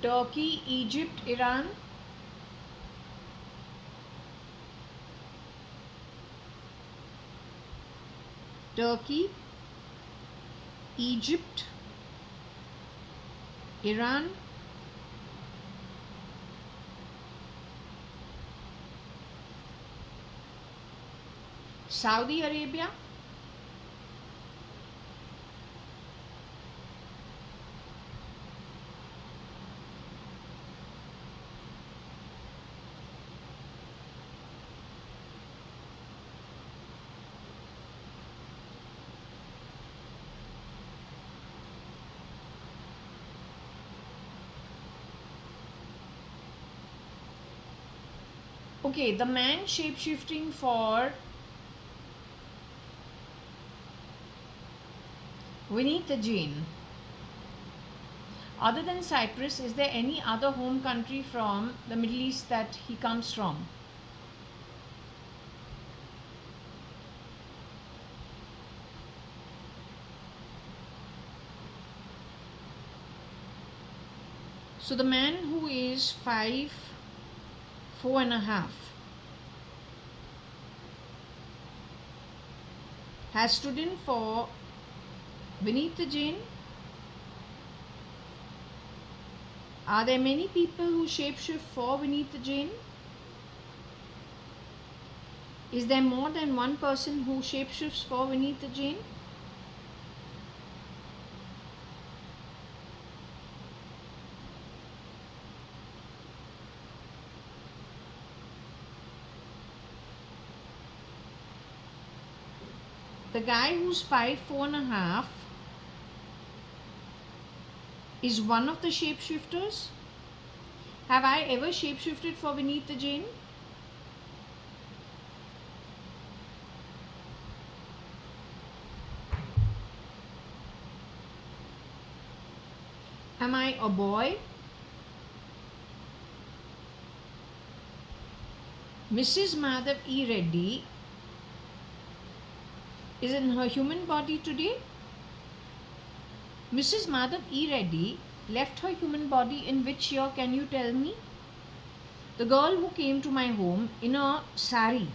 Turkey, Egypt, Iran. Turkey, Egypt, Iran, Saudi Arabia, okay, the man shapeshifting for Vinita Jain. Other than Cyprus, is there any other home country from the Middle East that he comes from? So the man who is 5'4.5" has stood in for Vinita Jain? Are there many people who shapeshift for Vinita Jain? Is there more than one person who shapeshifts for Vinita Jain? The guy who's 5'4.5" is one of the shapeshifters. Have I ever shapeshifted for Vinita Jain? Am I a boy? Mrs. Madhav E. Reddy is in her human body today. Mrs. Madhav E. Reddy left her human body in which year, can you tell me? The girl who came to my home in a sari,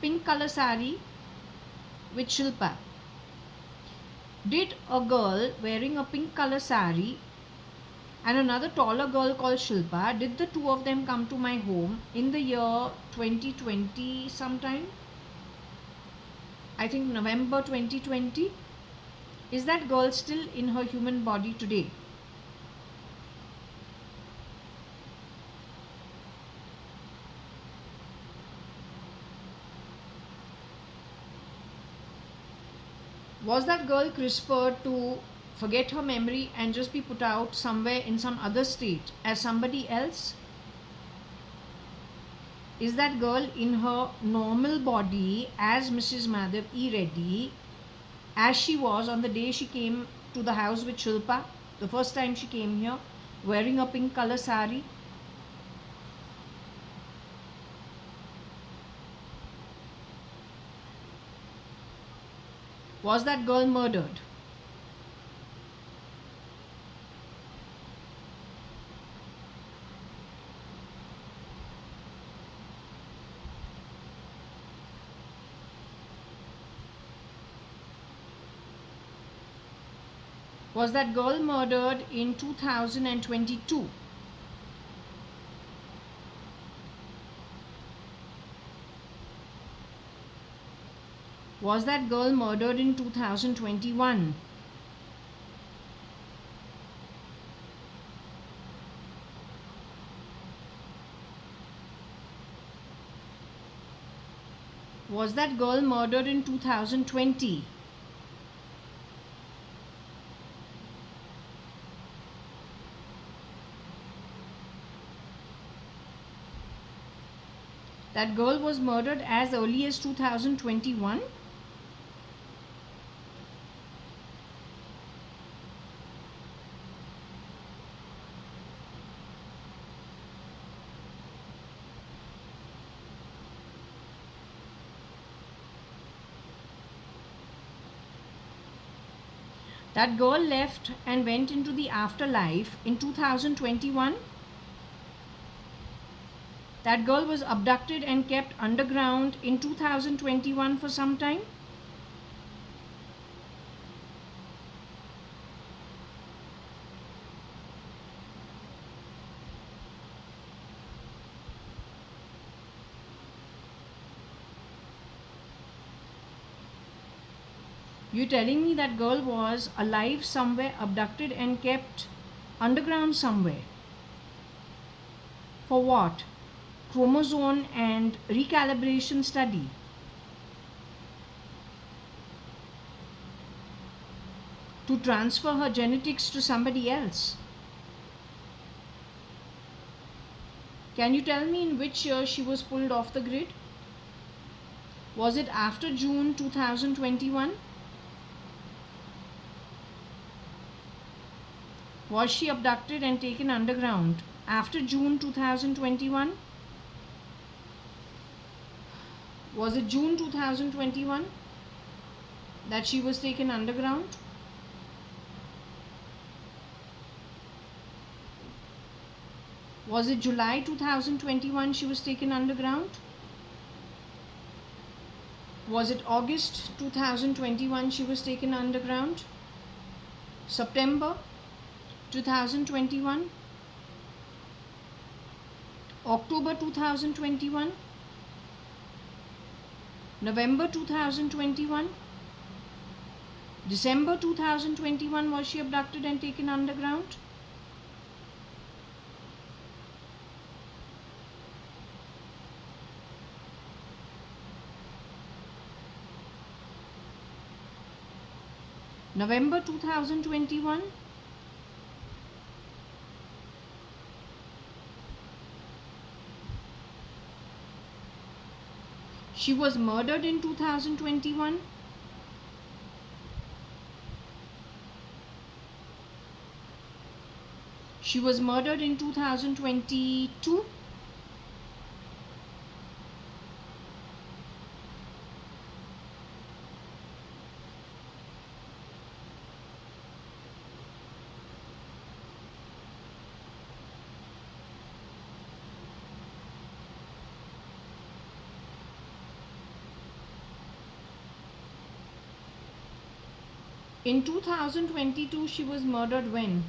pink color sari with Shilpa. Did a girl wearing a pink color sari and another taller girl called Shilpa, did the two of them come to my home in the year 2020 sometime? I think November 2020. Is that girl still in her human body today? Was that girl CRISPRed to forget her memory and just be put out somewhere in some other state as somebody else? Is that girl in her normal body as Mrs. Madhav E. Reddy, as she was on the day she came to the house with Shilpa, the first time she came here, wearing a pink color sari? Was that girl murdered? Was that girl murdered in 2022? Was that girl murdered in 2021? Was that girl murdered in 2020? That girl was murdered as early as 2021? That girl left and went into the afterlife in 2021? That girl was abducted and kept underground in 2021 for some time? You're telling me that girl was alive somewhere, abducted and kept underground somewhere. For what? Chromosome and recalibration study. To transfer her genetics to somebody else. Can you tell me in which year she was pulled off the grid? Was it after June 2021? Was she abducted and taken underground after June 2021? Was it June 2021 that she was taken underground? Was it July 2021 she was taken underground? Was it August 2021 she was taken underground? September 2021? October 2021? November 2021? December 2021 was she abducted and taken underground? November 2021? She was murdered in 2021? She was murdered in 2022? In 2022, she was murdered when?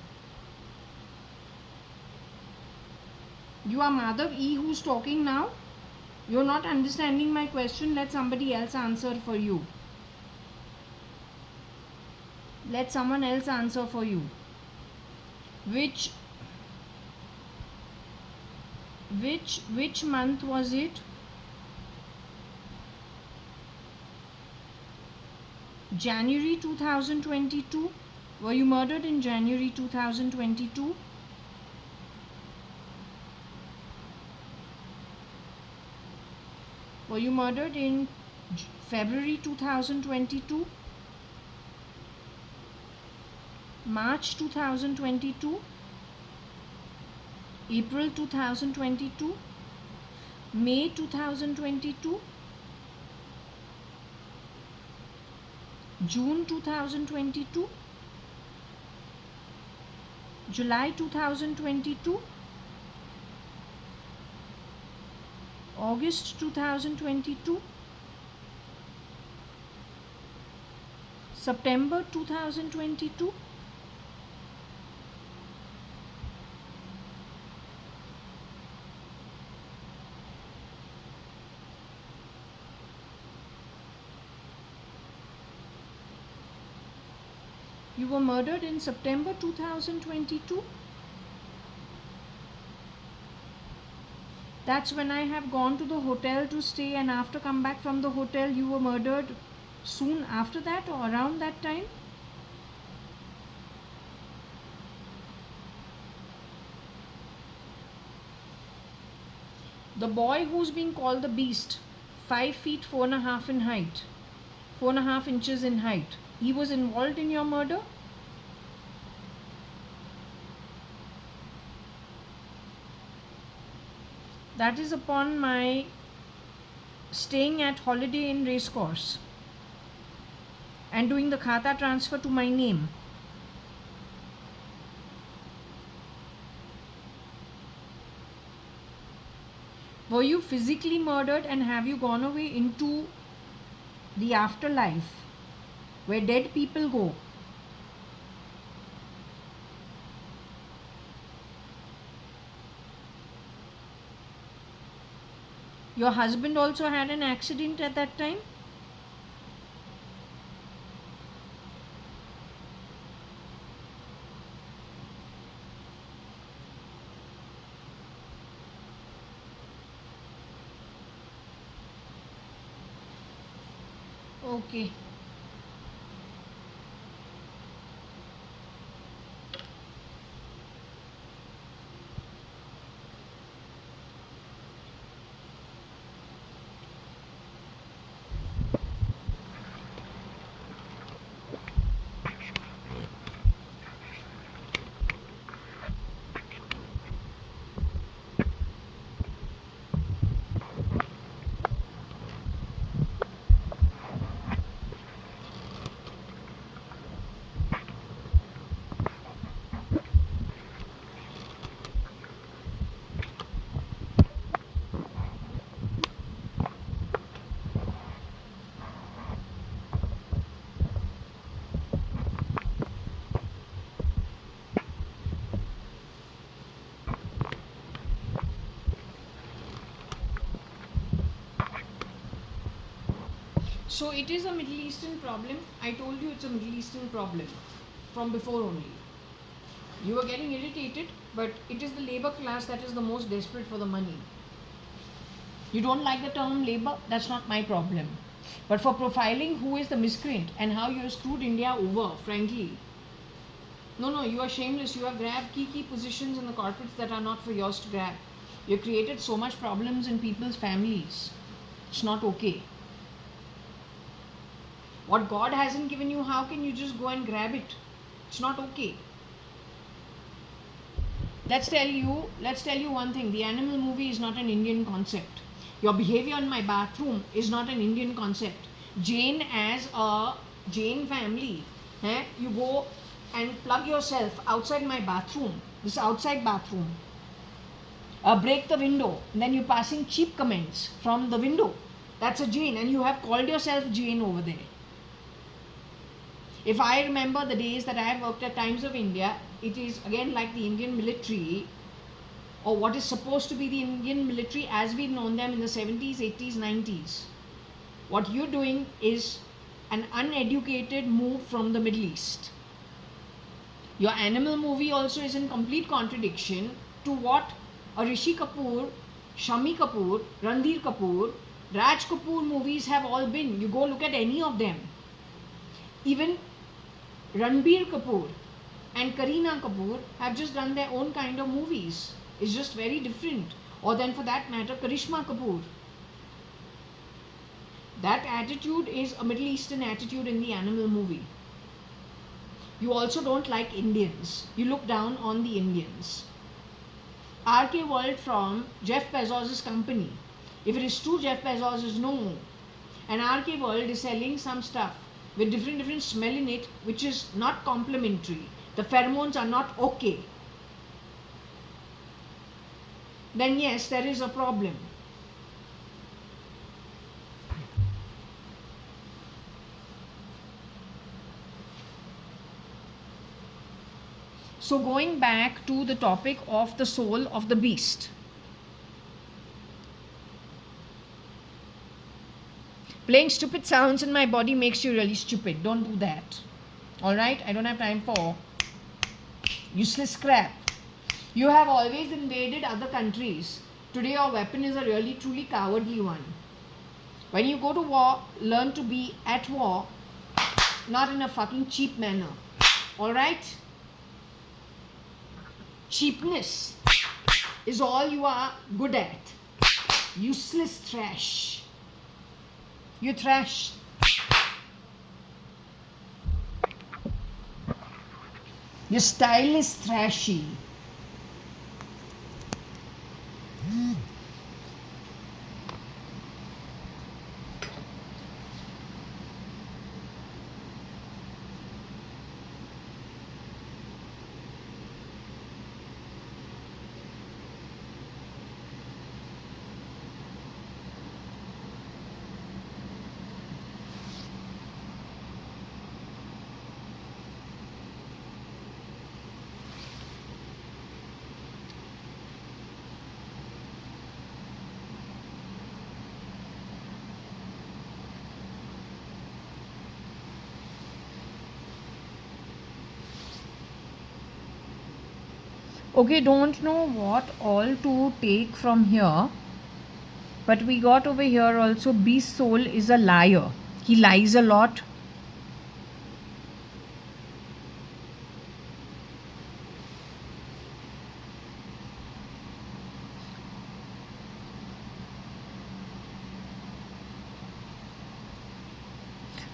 You are Madhav E who's talking now? You're not understanding my question. Let somebody else answer for you. Let someone else answer for you. Which month was it? January 2022? Were you murdered in January 2022? Were you murdered in February 2022? March 2022? April 2022? May 2022? June 2022? July 2022? August 2022? September 2022? You were murdered in September 2022? That's when I have gone to the hotel to stay, and after come back from the hotel you were murdered soon after that or around that time? The boy who's being called the beast, 5 feet 4.5 in height, 4.5 inches in height, he was involved in your murder? That is upon my staying at Holiday Inn Racecourse and doing the khata transfer to my name. Were you physically murdered, and have you gone away into the afterlife where dead people go? Your husband also had an accident at that time? Okay. So it is a Middle Eastern problem. I told you it's a Middle Eastern problem from before only. You are getting irritated, but it is the labor class that is the most desperate for the money. You don't like the term labor? That's not my problem. But for profiling who is the miscreant and how you have screwed India over, frankly. No, you are shameless. You have grabbed key positions in the corporates that are not for yours to grab. You have created so much problems in people's families. It's not okay. What God hasn't given you, how can you just go and grab it? It's not okay. Let's tell you one thing. The animal movie is not an Indian concept. Your behavior in my bathroom is not an Indian concept. Jane as a Jain family, you go and plug yourself outside my bathroom, this outside bathroom. Break the window, and then you're passing cheap comments from the window. That's a Jain, and you have called yourself Jain over there. If I remember the days that I have worked at Times of India, it is again like the Indian military, or what is supposed to be the Indian military as we've known them in the 70s, 80s, 90s. What you're doing is an uneducated move from the Middle East. Your animal movie also is in complete contradiction to what a Rishi Kapoor, Shami Kapoor, Ranbir Kapoor, Raj Kapoor movies have all been. You go look at any of them. Even Ranbir Kapoor and Kareena Kapoor have just done their own kind of movies. It's just very different. Or then for that matter, Karishma Kapoor. That attitude is a Middle Eastern attitude in the animal movie. You also don't like Indians. You look down on the Indians. RK World from Jeff Bezos' company. If it is true, Jeff Bezos is no. And RK World is selling some stuff with different smell in it, which is not complimentary. The pheromones are not okay. Then yes, there is a problem. So going back to the topic of the soul of the beast. Playing stupid sounds in my body makes you really stupid. Don't do that. Alright? I don't have time for useless crap. You have always invaded other countries. Today your weapon is a really truly cowardly one. When you go to war, learn to be at war, not in a fucking cheap manner. Alright? Cheapness is all you are good at. Useless trash. You trash. Your style is trashy. Okay, don't know what all to take from here, but we got over here also beast soul is a liar. He lies a lot.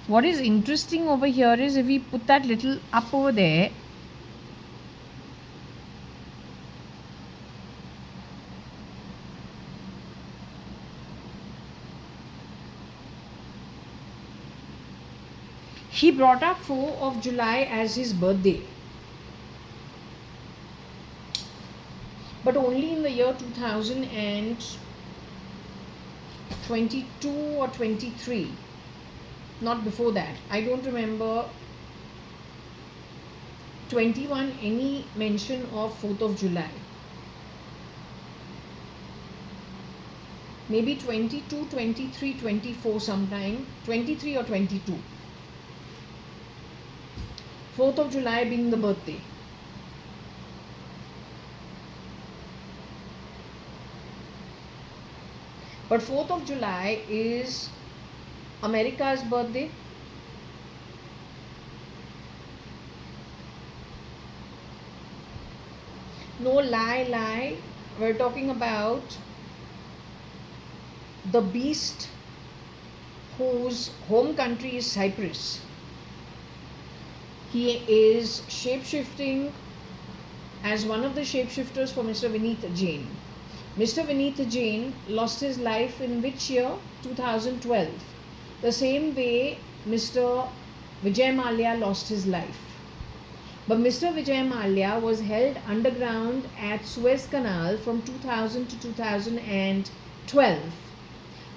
What is interesting over here is if we put that little up over there, he brought up 4th of July as his birthday. But only in the year 2022 or 23. Not before that. I don't remember 21 any mention of 4th of July. maybe 22, 23, 24 sometime, 23 or 22. 4th of July being the birthday. But 4th of July is America's birthday. No, lie. We're talking about the beast whose home country is Cyprus. He is shape-shifting as one of the shapeshifters for Mr. Vineet Jain. Mr. Vineet Jain lost his life in which year? 2012. The same way Mr. Vijay Mallya lost his life. But Mr. Vijay Mallya was held underground at Suez Canal from 2000 to 2012.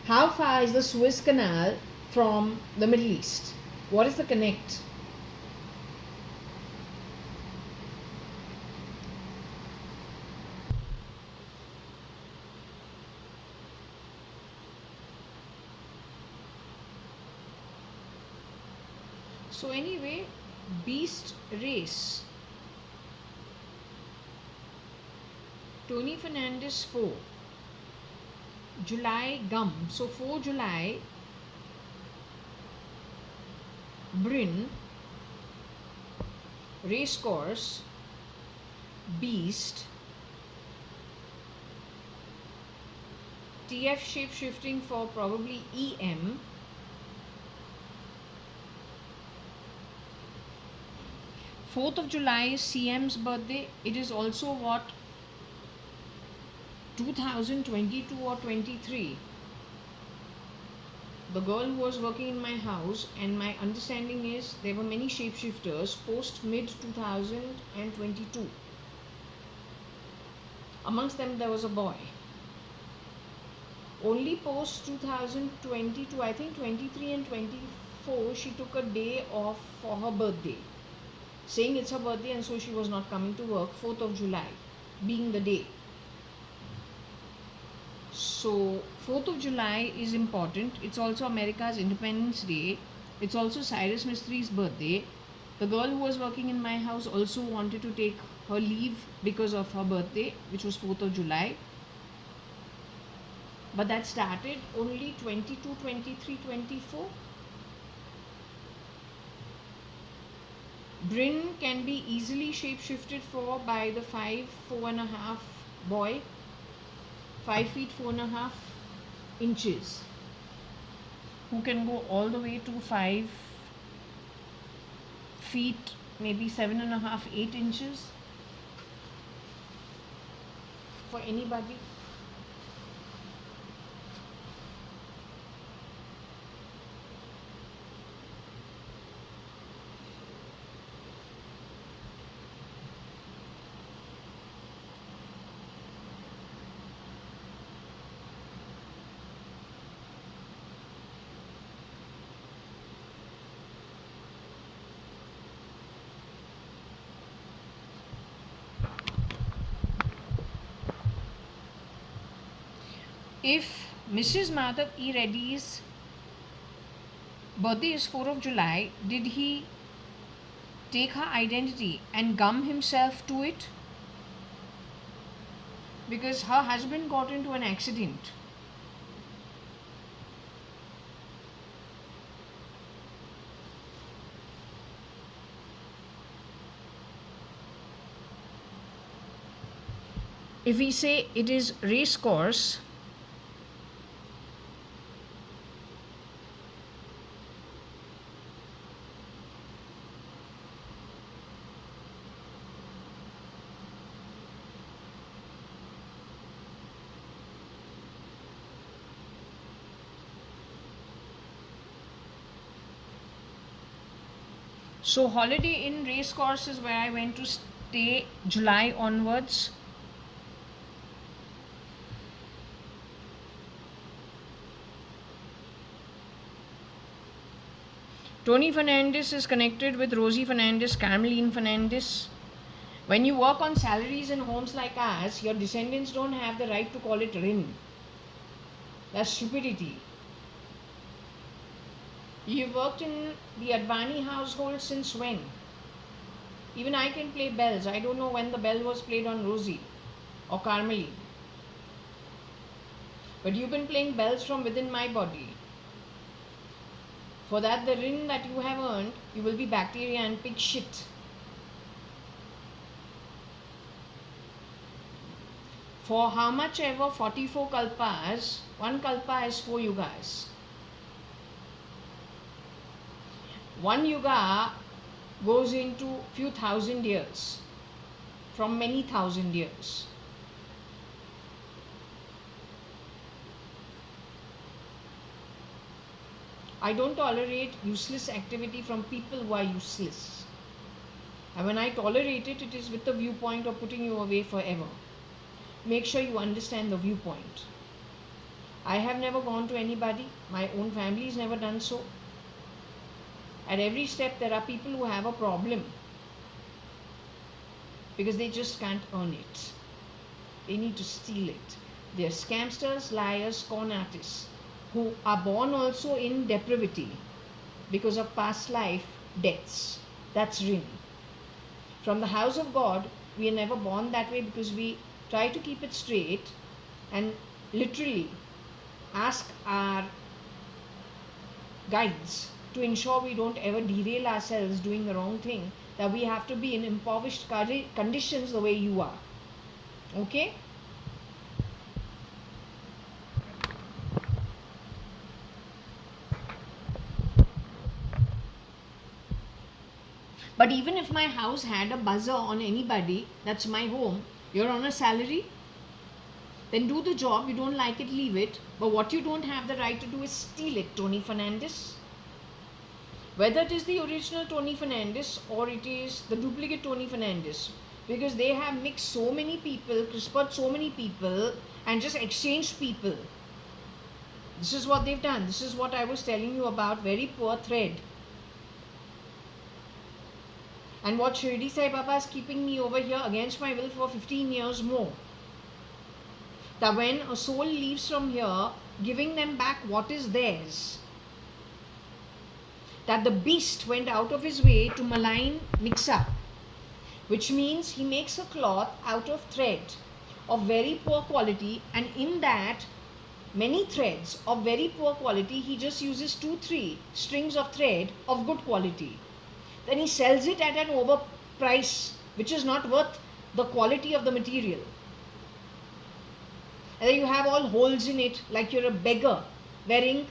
How far is the Suez Canal from the Middle East? What is the connect? So anyway, beast race. Tony Fernandez 4. July gum. So 4 July, Bryn, racecourse, beast, TF shape shifting for probably EM. 4th of July is CM's birthday. It is also what? 2022 or 23. The girl who was working in my house, and my understanding is there were many shapeshifters post mid 2022. Amongst them there was a boy. Only post 2022, I think 23 and 24, she took a day off for her birthday, saying it's her birthday and so she was not coming to work. 4th of July being the day. So 4th of July is important. It's also America's Independence Day. It's also Cyrus Mistri's birthday. The girl who was working in my house also wanted to take her leave because of her birthday, which was 4th of July. But that started only 22, 23, 24. Bryn can be easily shape-shifted for by the 5'4.5" boy, 5 feet 4.5 inches, who can go all the way to 5 feet, maybe 7.5, 8 inches for anybody. If Mrs. Madhav E. Reddy's birthday is 4th of July, did he take her identity and gum himself to it? Because her husband got into an accident. If we say it is race course, so Holiday Inn race course is where I went to stay July onwards. Tony Fernandez is connected with Rosie Fernandez, Carmeline Fernandez. When you work on salaries in homes like ours, your descendants don't have the right to call it RIN. That's stupidity. You've worked in the Advani household since when? Even I can play bells. I don't know when the bell was played on Rosie or Carmelie. But you've been playing bells from within my body. For that, the rin that you have earned, you will be bacteria and pig shit. For how much ever 44 kalpas, one kalpa is 4 yugas. One yuga goes into few thousand years, from many thousand years. I don't tolerate useless activity from people who are useless. And when I tolerate it, it is with the viewpoint of putting you away forever. Make sure you understand the viewpoint. I have never gone to anybody. My own family has never done so. At every step, there are people who have a problem because they just can't earn it. They need to steal it. They are scamsters, liars, con artists who are born also in depravity because of past life debts. That's rin. From the house of God, we are never born that way because we try to keep it straight and literally ask our guides to ensure we don't ever derail ourselves doing the wrong thing, that we have to be in impoverished conditions the way you are. Okay? But even if my house had a buzzer on anybody, that's my home, you're on a salary, then do the job. You don't like it, leave it. But what you don't have the right to do is steal it, Tony Fernandez. Whether it is the original Tony Fernandez or it is the duplicate Tony Fernandez, because they have mixed so many people, CRISPR'd so many people and just exchanged people. This is what they've done. This is what I was telling you about, very poor thread. And what Shirdi Sai Baba is keeping me over here against my will for 15 years more. That when a soul leaves from here, giving them back what is theirs. That the beast went out of his way to malign mix-up, which means he makes a cloth out of thread of very poor quality, and in that many threads of very poor quality, he just uses 2-3 strings of thread of good quality. Then he sells it at an overprice, which is not worth the quality of the material. And then you have all holes in it, like you're a beggar wearing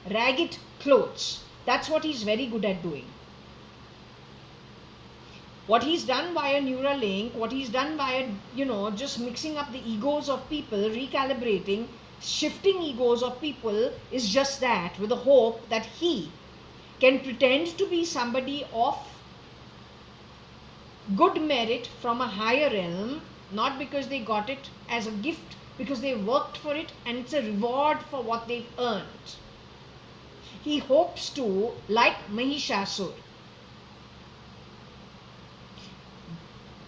ragged clothes. That's what he's very good at doing. What he's done via Neuralink, what he's done via, just mixing up the egos of people, recalibrating, shifting egos of people, is just that, with the hope that he can pretend to be somebody of good merit from a higher realm, not because they got it as a gift, because they worked for it and it's a reward for what they've earned. He hopes to, like Mahishasur,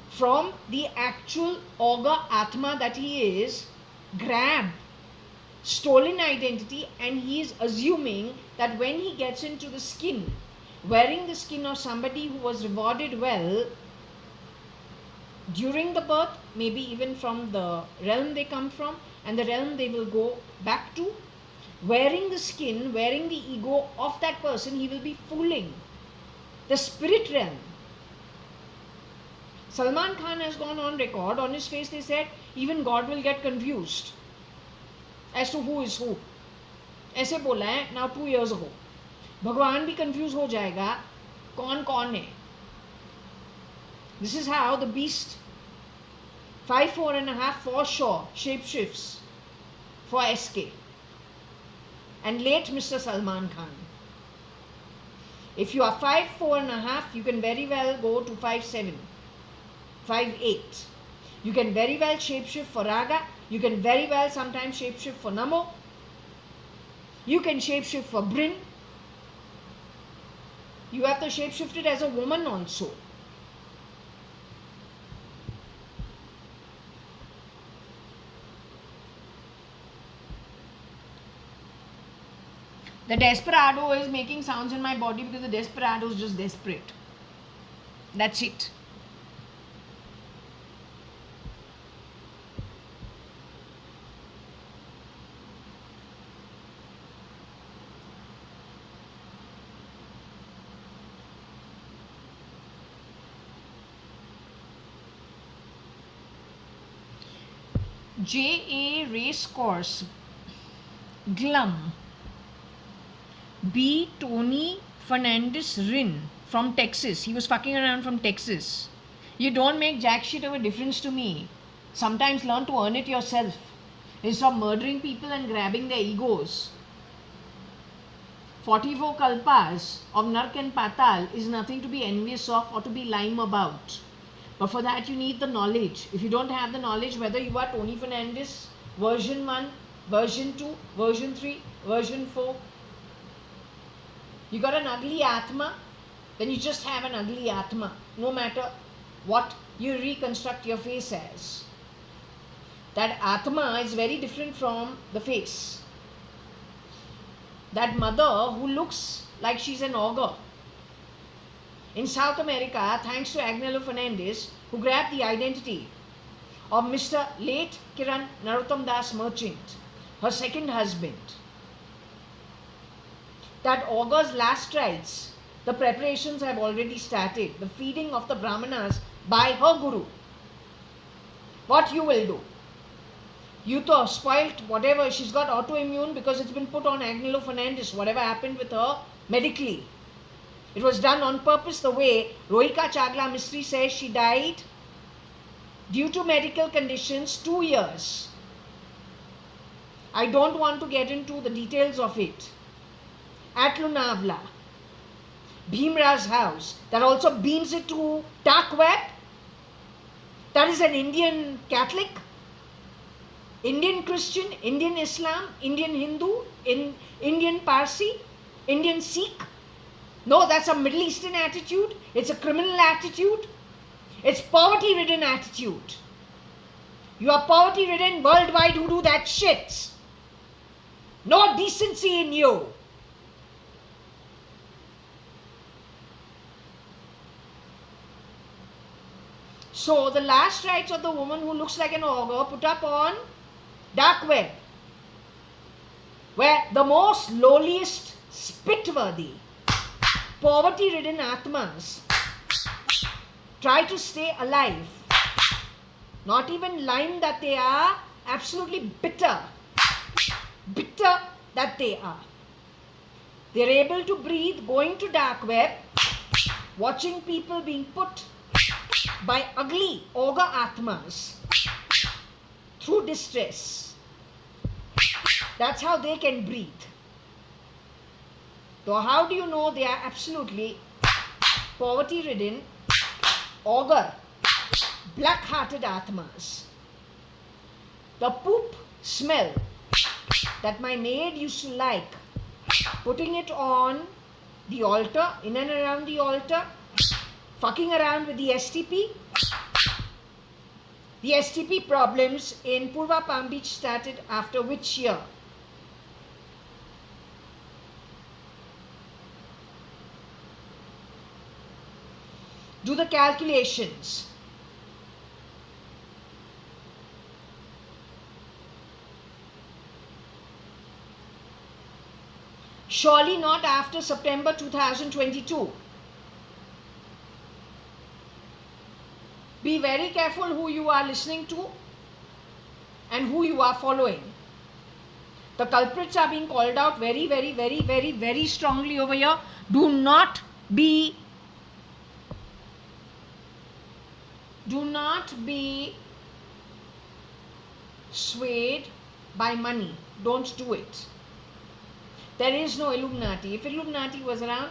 from the actual Auga Atma that he is, grab stolen identity, and he is assuming that when he gets into the skin, wearing the skin of somebody who was rewarded well during the birth, maybe even from the realm they come from and the realm they will go back to, wearing the skin, wearing the ego of that person, he will be fooling the spirit realm. Salman Khan has gone on record, on his face they said, even God will get confused as to who is who. ऐसे बोला है now 2 years ago. भगवान भी confused हो जाएगा कौन कौन है. This is how the beast 5, 4 and a half for sure shapeshifts for SK and late Mr. Salman Khan. If you are 5, 4 and a half, you can very well go to 5, 7, 5, 8. You can very well shapeshift for Raga. You can very well sometimes shapeshift for Namo. You can shapeshift for Brin. You have to shapeshift it as a woman also. The desperado is making sounds in my body because the desperado is just desperate. That's it. JA Racecourse, Glum. B. Tony Fernandez Rin from Texas. He was fucking around from Texas. You don't make jack shit of a difference to me. Sometimes learn to earn it yourself. Instead of murdering people and grabbing their egos. 44 kalpas of Nark and Patal is nothing to be envious of or to be lime about. But for that you need the knowledge. If you don't have the knowledge, whether you are Tony Fernandez, version 1, version 2, version 3, version 4, you got an ugly Atma, then you just have an ugly Atma, no matter what you reconstruct your face as. That Atma is very different from the face. That mother who looks like she's an ogre. In South America, thanks to Agnello Fernandez, who grabbed the identity of Mr. late Kiran Narottam Das Merchant, her second husband. That ogre's last rites, the preparations have already started. The feeding of the Brahmanas by her guru. What you will do? You to spoilt whatever, she's got autoimmune because it's been put on Agnello Fernandez, whatever happened with her medically. It was done on purpose, the way Rohika Chagla Mistry says she died due to medical conditions 2 years. I don't want to get into the details of it. At Lunavla, Bhimra's house, that also beams it to dark web. That is an Indian Catholic, Indian Christian, Indian Islam, Indian Hindu, Indian Parsi, Indian Sikh. No, that's a Middle Eastern attitude. It's a criminal attitude. It's poverty-ridden attitude. You are poverty-ridden worldwide who do that shit. No decency in you. So the last rites of the woman who looks like an ogre put up on dark web, where the most lowliest, spit-worthy, poverty-ridden atmas try to stay alive. Not even lime that they are, absolutely bitter. Bitter that they are. They're able to breathe, going to dark web, watching people being put by ugly ogre atmas through distress. That's how they can breathe. So how do you know they are absolutely poverty-ridden, ogre, black-hearted atmas? The poop smell that my maid used to like, putting it on the altar, in and around the altar, fucking around with the STP. The STP problems in Purva Palm Beach started after which year? Do the calculations. Surely not after September 2022. Be very careful who you are listening to and who you are following. The culprits are being called out very, very, very, very, very strongly over here. Do not be swayed by money. Don't do it. There is no Illuminati. If Illuminati was around,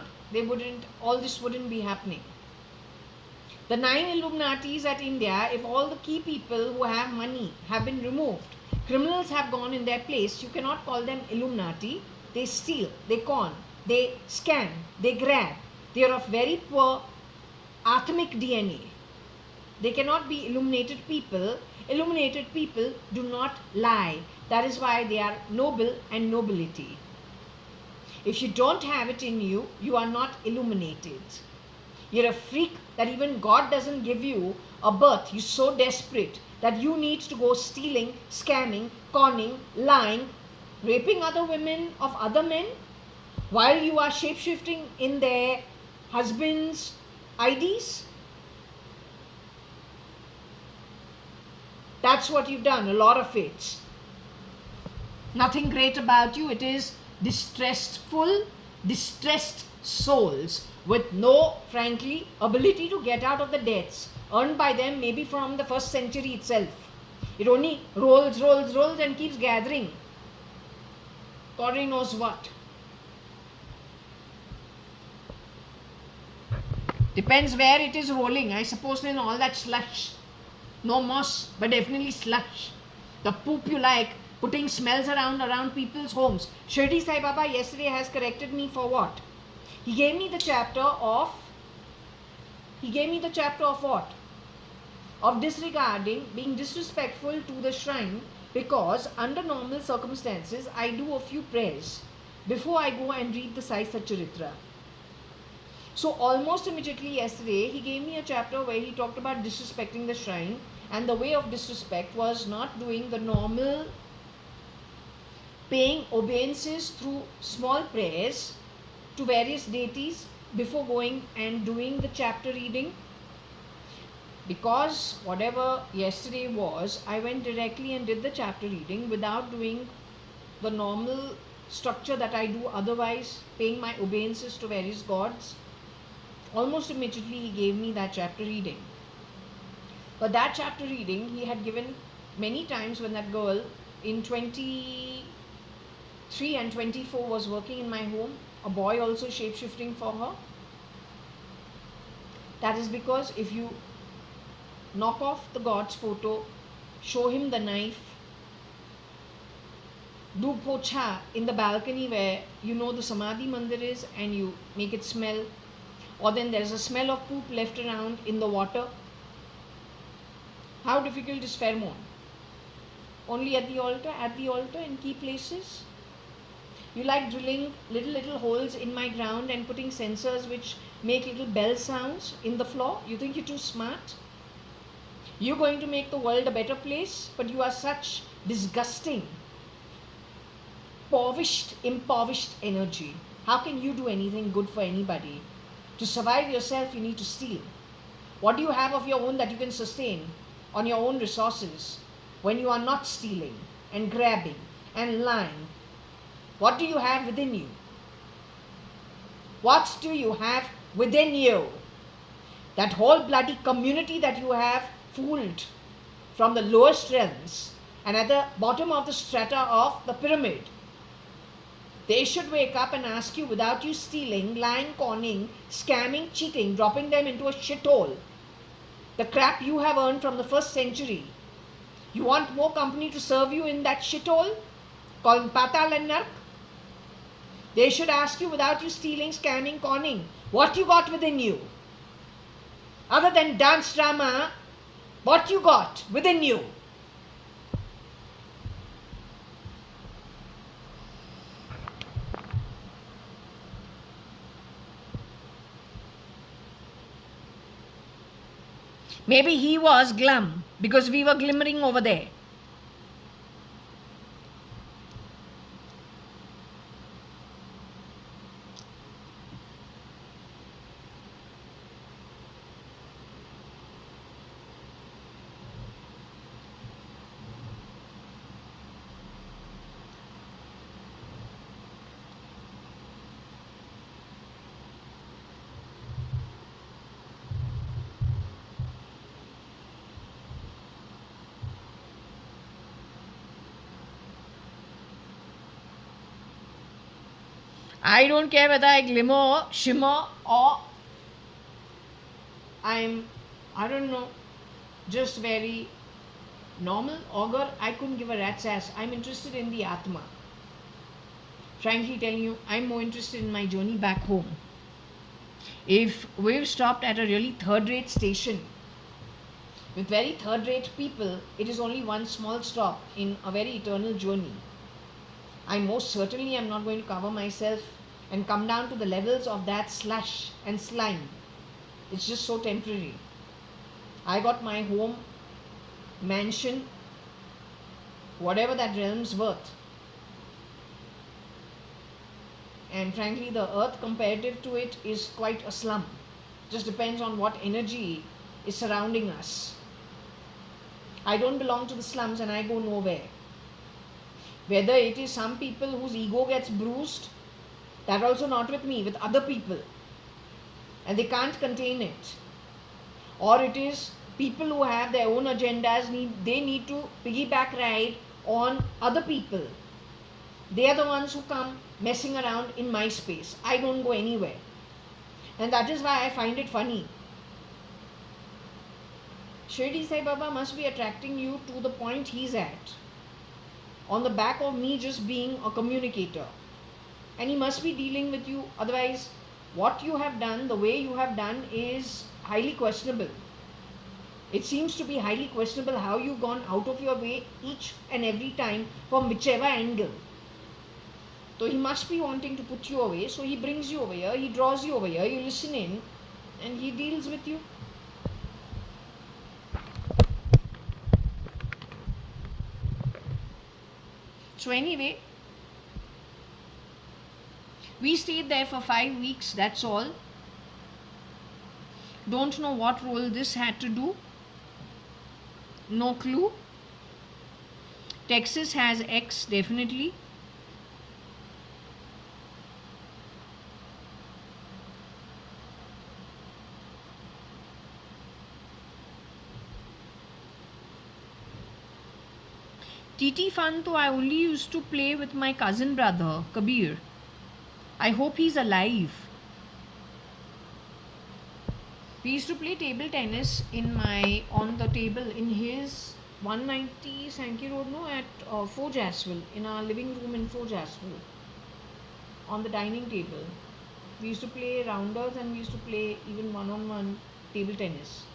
all this wouldn't be happening. The 9 Illuminatis at India, if all the key people who have money have been removed, criminals have gone in their place, you cannot call them Illuminati. They steal, they con, they scam, they grab. They are of very poor atomic DNA. They cannot be illuminated people. Illuminated people do not lie. That is why they are noble and nobility. If you don't have it in you, you are not illuminated. You're a freak that even God doesn't give you a birth. You're so desperate that you need to go stealing, scamming, conning, lying, raping other women of other men while you are shapeshifting in their husbands' IDs. That's what you've done, a lot of it. Nothing great about you. It is distressed souls with no, frankly, ability to get out of the debts earned by them maybe from the first century itself. It only rolls and keeps gathering. God knows what. Depends where it is rolling. I suppose in all that slush. No moss, but definitely slush. The poop you like, putting smells around people's homes. Shirdi Sai Baba yesterday has corrected me for what? He gave me the chapter of what? Of disregarding, being disrespectful to the shrine, because under normal circumstances I do a few prayers before I go and read the Sai Satcharitra. So almost immediately yesterday he gave me a chapter where he talked about disrespecting the shrine, and the way of disrespect was not doing the normal paying obeisances through small prayers to various deities before going and doing the chapter reading. Because whatever yesterday was, I went directly and did the chapter reading without doing the normal structure that I do otherwise, paying my obeisances to various gods. Almost immediately he gave me that chapter reading. But that chapter reading he had given many times when that girl in 23 and 24 was working in my home, a boy also shape-shifting for her. That is because if you knock off the god's photo, show him the knife, do pocha in the balcony where you know the Samadhi Mandir is and you make it smell, or then there is a smell of poop left around in the water. How difficult is pheromone? Only at the altar in key places. You like drilling little holes in my ground and putting sensors which make little bell sounds in the floor. You think you're too smart? You're going to make the world a better place, but you are such disgusting, impoverished energy. How can you do anything good for anybody? To survive yourself, you need to steal. What do you have of your own that you can sustain on your own resources when you are not stealing and grabbing and lying? What do you have within you? What do you have within you? That whole bloody community that you have fooled from the lowest realms and at the bottom of the strata of the pyramid. They should wake up and ask you, without you stealing, lying, conning, scamming, cheating, dropping them into a shithole, the crap you have earned from the first century. You want more company to serve you in that shithole called Patal and Nark? They should ask you, without you stealing, scamming, conning, what you got within you. Other than dance drama, what you got within you. Maybe he was glum because we were glimmering over there. I don't care whether I glimmer, shimmer, or I don't know, just very normal augur. I couldn't give a rat's ass. I'm interested in the Atma. Frankly telling you, I'm more interested in my journey back home. If we've stopped at a really third-rate station with very third-rate people, it is only one small stop in a very eternal journey. I most certainly am not going to cover myself and come down to the levels of that slush and slime. It's just so temporary. I got my home, mansion, whatever that realm's worth. And frankly, the earth comparative to it is quite a slum. Just depends on what energy is surrounding us. I don't belong to the slums and I go nowhere. Whether it is some people whose ego gets bruised, that also not with me, with other people, and they can't contain it. Or it is people who have their own agendas, they need to piggyback ride on other people. They are the ones who come messing around in my space. I don't go anywhere. And that is why I find it funny. Shirdi Sai Baba must be attracting you to the point he's at, on the back of me just being a communicator. And he must be dealing with you. Otherwise, what you have done, the way you have done, is highly questionable. It seems to be highly questionable how you've gone out of your way each and every time from whichever angle. So he must be wanting to put you away. So he brings you over here, he draws you over here, you listen in, and he deals with you. So anyway, we stayed there for 5 weeks, that's all. Don't know what role this had to do. No clue. Texas has X, definitely. TT fun though I only used to play with my cousin brother, Kabir. I hope he's alive. We used to play table tennis on the table in his 190 Sankey Road, at Fort Jaswell, in our living room in Fort Jaswell, on the dining table. We used to play rounders and we used to play even one-on-one table tennis.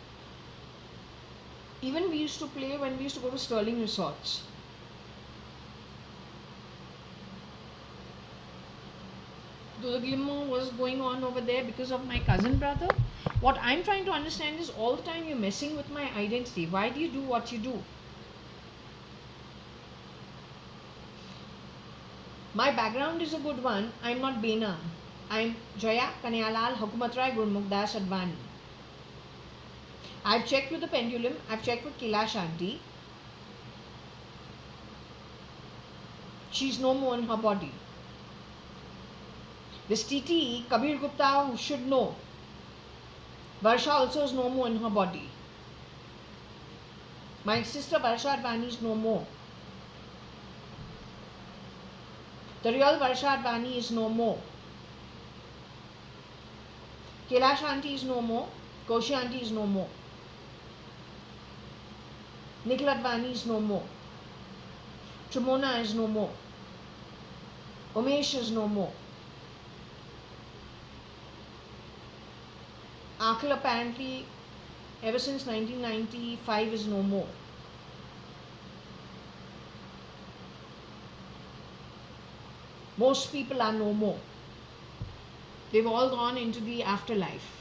Even we used to play when we used to go to Sterling Resorts. So the glimmer was going on over there because of my cousin brother. What I'm trying to understand is, all the time you're messing with my identity. Why do you do what you do? My background is a good one. I'm not Bena. I'm Jaya, Kanyalal, Hukumatrai, Gurmukdas, Advani. I've checked with the pendulum. I've checked with Kailash Aunty. She's no more in her body. This TT, Kabir Gupta, who should know, Varsha also is no more in her body. My sister Varsha Advani is no more. The real Varsha Advani is no more. Kailash Aunty is no more. Koshi Aunty is no more. Nikhil Advani is no more. Trimona is no more. Umesh is no more. Akhil apparently ever since 1995 is no more. Most people are no more. They've all gone into the afterlife.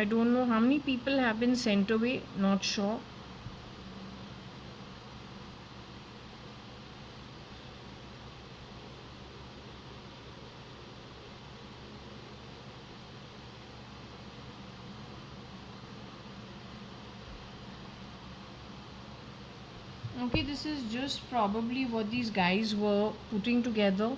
I don't know how many people have been sent away, not sure. Okay, this is just probably what these guys were putting together.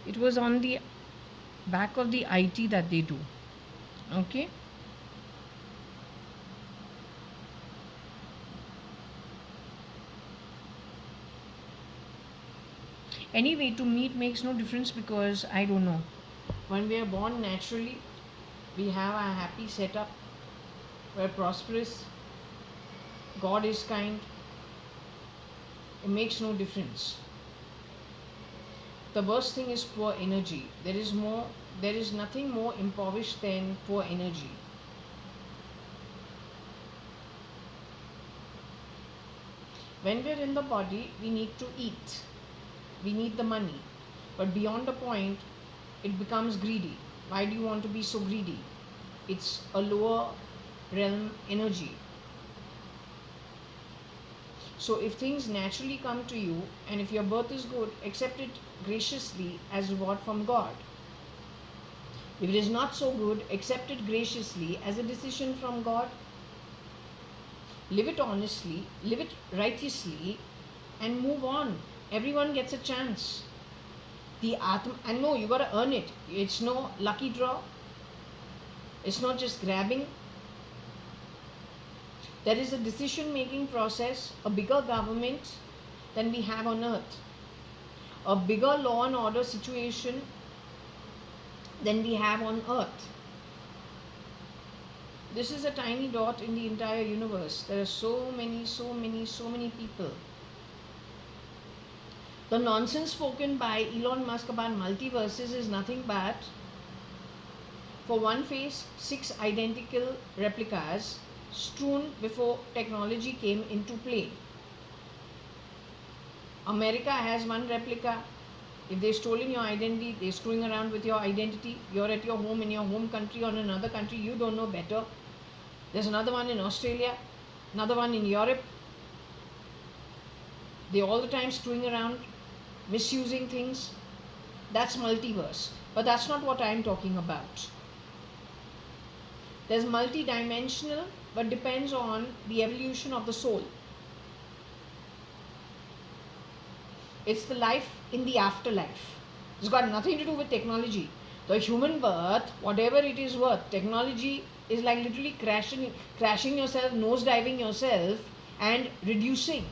It was on the back of the IT that they do. Okay. Anyway, to me it makes no difference because I don't know. When we are born naturally, we have a happy setup. We're prosperous. God is kind. It makes no difference. The worst thing is poor energy. There is nothing more impoverished than poor energy. When we're in the body, we need to eat. We need the money. But beyond a point, it becomes greedy. Why do you want to be so greedy? It's a lower realm energy. So if things naturally come to you, and if your birth is good, accept it graciously as reward from God. If it is not so good, accept it graciously as a decision from God. Live it honestly, live it righteously, and move on. Everyone gets a chance. The Atma, and no, you got to earn it. It's no lucky draw. It's not just grabbing. There is a decision-making process, a bigger government than we have on earth, a bigger law and order situation than we have on earth. This is a tiny dot in the entire universe. There are so many people. The nonsense spoken by Elon Musk about multiverses is nothing but, for one face, 6 identical replicas strewn before technology came into play. America has one replica. If they've stolen your identity, they're screwing around with your identity. You're at your home in your home country or in another country, you don't know better. There's another one in Australia, another one in Europe. They're all the time screwing around, misusing things. That's multiverse. But that's not what I'm talking about. There's multi-dimensional, but depends on the evolution of the soul. It's the life in the afterlife. It's got nothing to do with technology. The human birth, whatever it is worth, technology is like literally crashing yourself, nosediving yourself, and reducing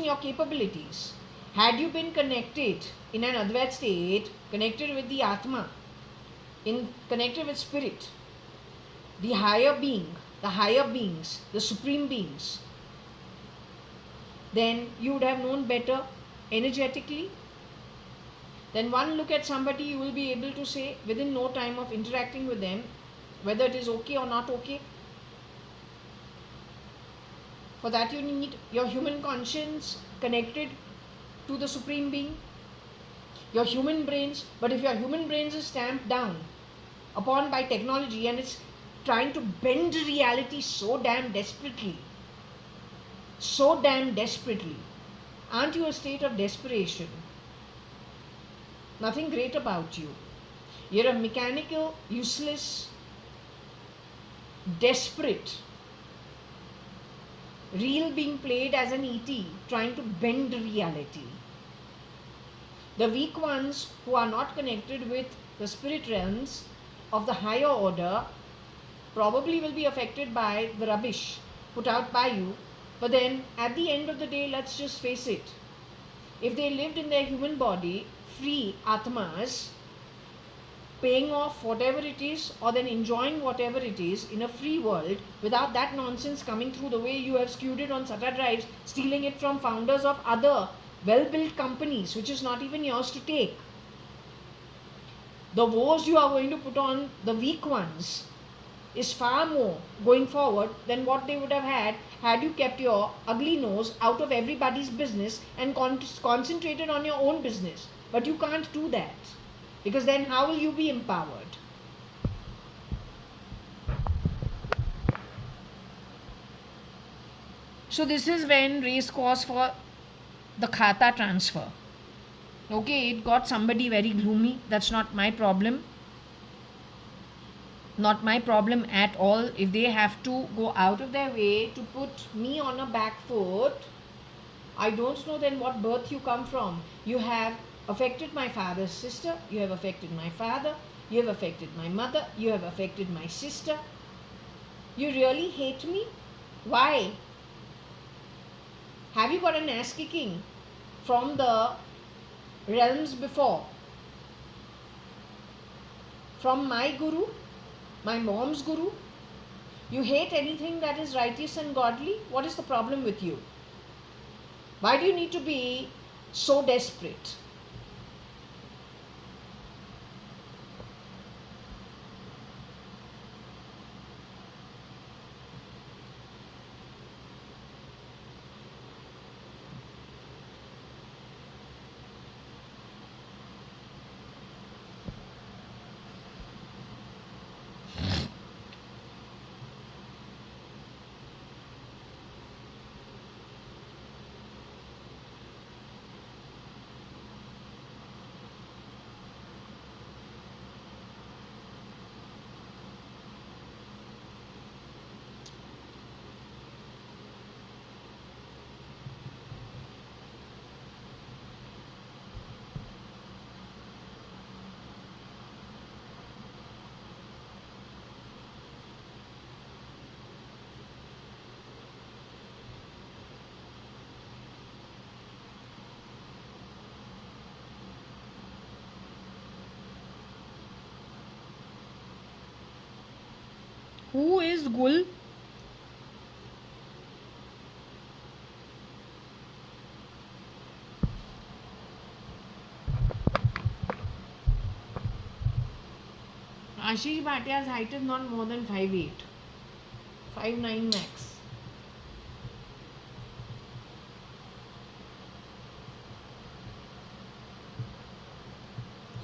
your capabilities. Had you been connected in an Advait state, connected with the Atma, connected with spirit, the higher being, the higher beings, the supreme beings, then you would have known better energetically. Then one look at somebody, you will be able to say within no time of interacting with them whether it is okay or not okay. For that you need your human conscience connected to the supreme being, your human brains. But if your human brains is stamped down upon by technology and it's trying to bend reality so damn desperately, aren't you a state of desperation? Nothing great about you. You're a mechanical, useless, desperate reel being played as an ET, trying to bend reality. The weak ones who are not connected with the spirit realms of the higher order probably will be affected by the rubbish put out by you. But then at the end of the day, let's just face it. If they lived in their human body, free Atmas, paying off whatever it is or then enjoying whatever it is in a free world without that nonsense coming through the way you have skewed it on SATA drives, stealing it from founders of other well-built companies which is not even yours to take. The woes you are going to put on the weak ones is far more going forward than what they would have had you kept your ugly nose out of everybody's business and concentrated on your own business. But you can't do that, because then how will you be empowered? So this is when race course for the khata transfer. Okay, it got somebody very gloomy. That's not my problem. Not my problem at all. If they have to go out of their way to put me on a back foot, I don't know then what birth you come from. You have affected my father's sister, you have affected my father, you have affected my mother, you have affected my sister. You really hate me? Why? Have you got an ass kicking from the realms before? From my guru? My mom's guru? You hate anything that is righteous and godly? What is the problem with you? Why do you need to be so desperate? Who is Gul? Ashish Bhatia's height is not more than 5'8", 5'9" max.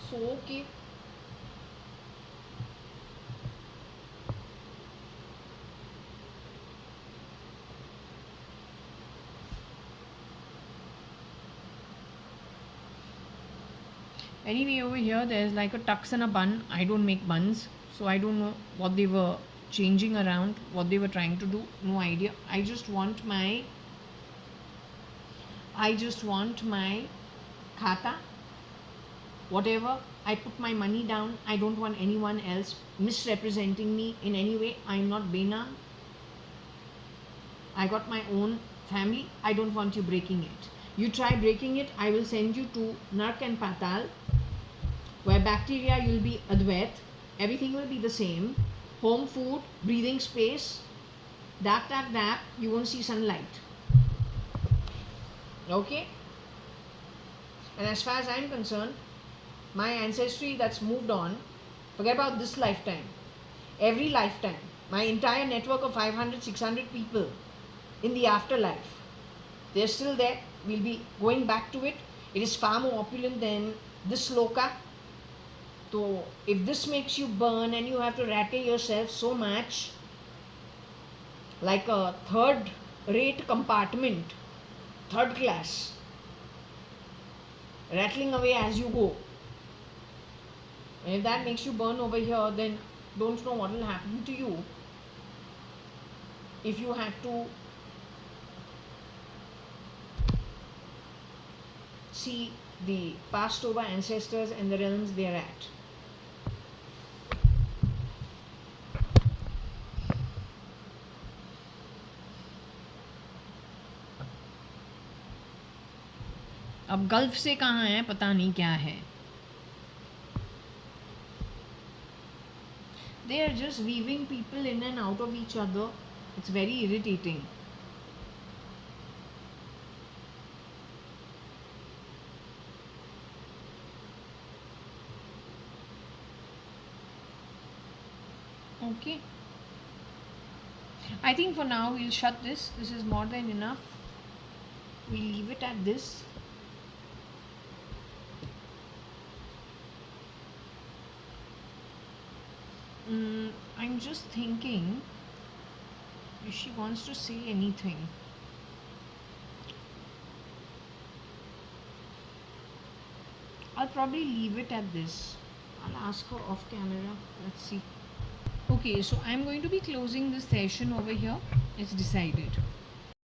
So okay. Anyway, over here there's like a tux and a bun. I don't make buns, so I don't know what they were changing around, what they were trying to do. No idea. I just want my khata. Whatever, I put my money down. I don't want anyone else misrepresenting me in any way. I'm not Bena. I got my own family. I don't want you breaking it. You try breaking it, I will send you to Nark and Patal, where bacteria you'll be Advait. Everything will be the same. Home food, breathing space, dap, you won't see sunlight. Okay? And as far as I'm concerned, my ancestry that's moved on, forget about this lifetime. Every lifetime, my entire network of 500, 600 people in the afterlife, they're still there. We'll be going back to it. It is far more opulent than this loka. So if this makes you burn and you have to rattle yourself so much, like a third rate compartment, third class, rattling away as you go, and if that makes you burn over here, then don't know what will happen to you if you had to see the passed over ancestors and the realms they are at. अब gulf से कहाँ है पता नहीं क्या है. They are just weaving people in and out of each other. It's very irritating. Okay. I think for now we'll shut this. This is more than enough. We'll leave it at this. I'm just thinking if she wants to say anything. I'll probably leave it at this. I'll ask her off camera. Let's see. Okay, so I'm going to be closing this session over here. It's decided.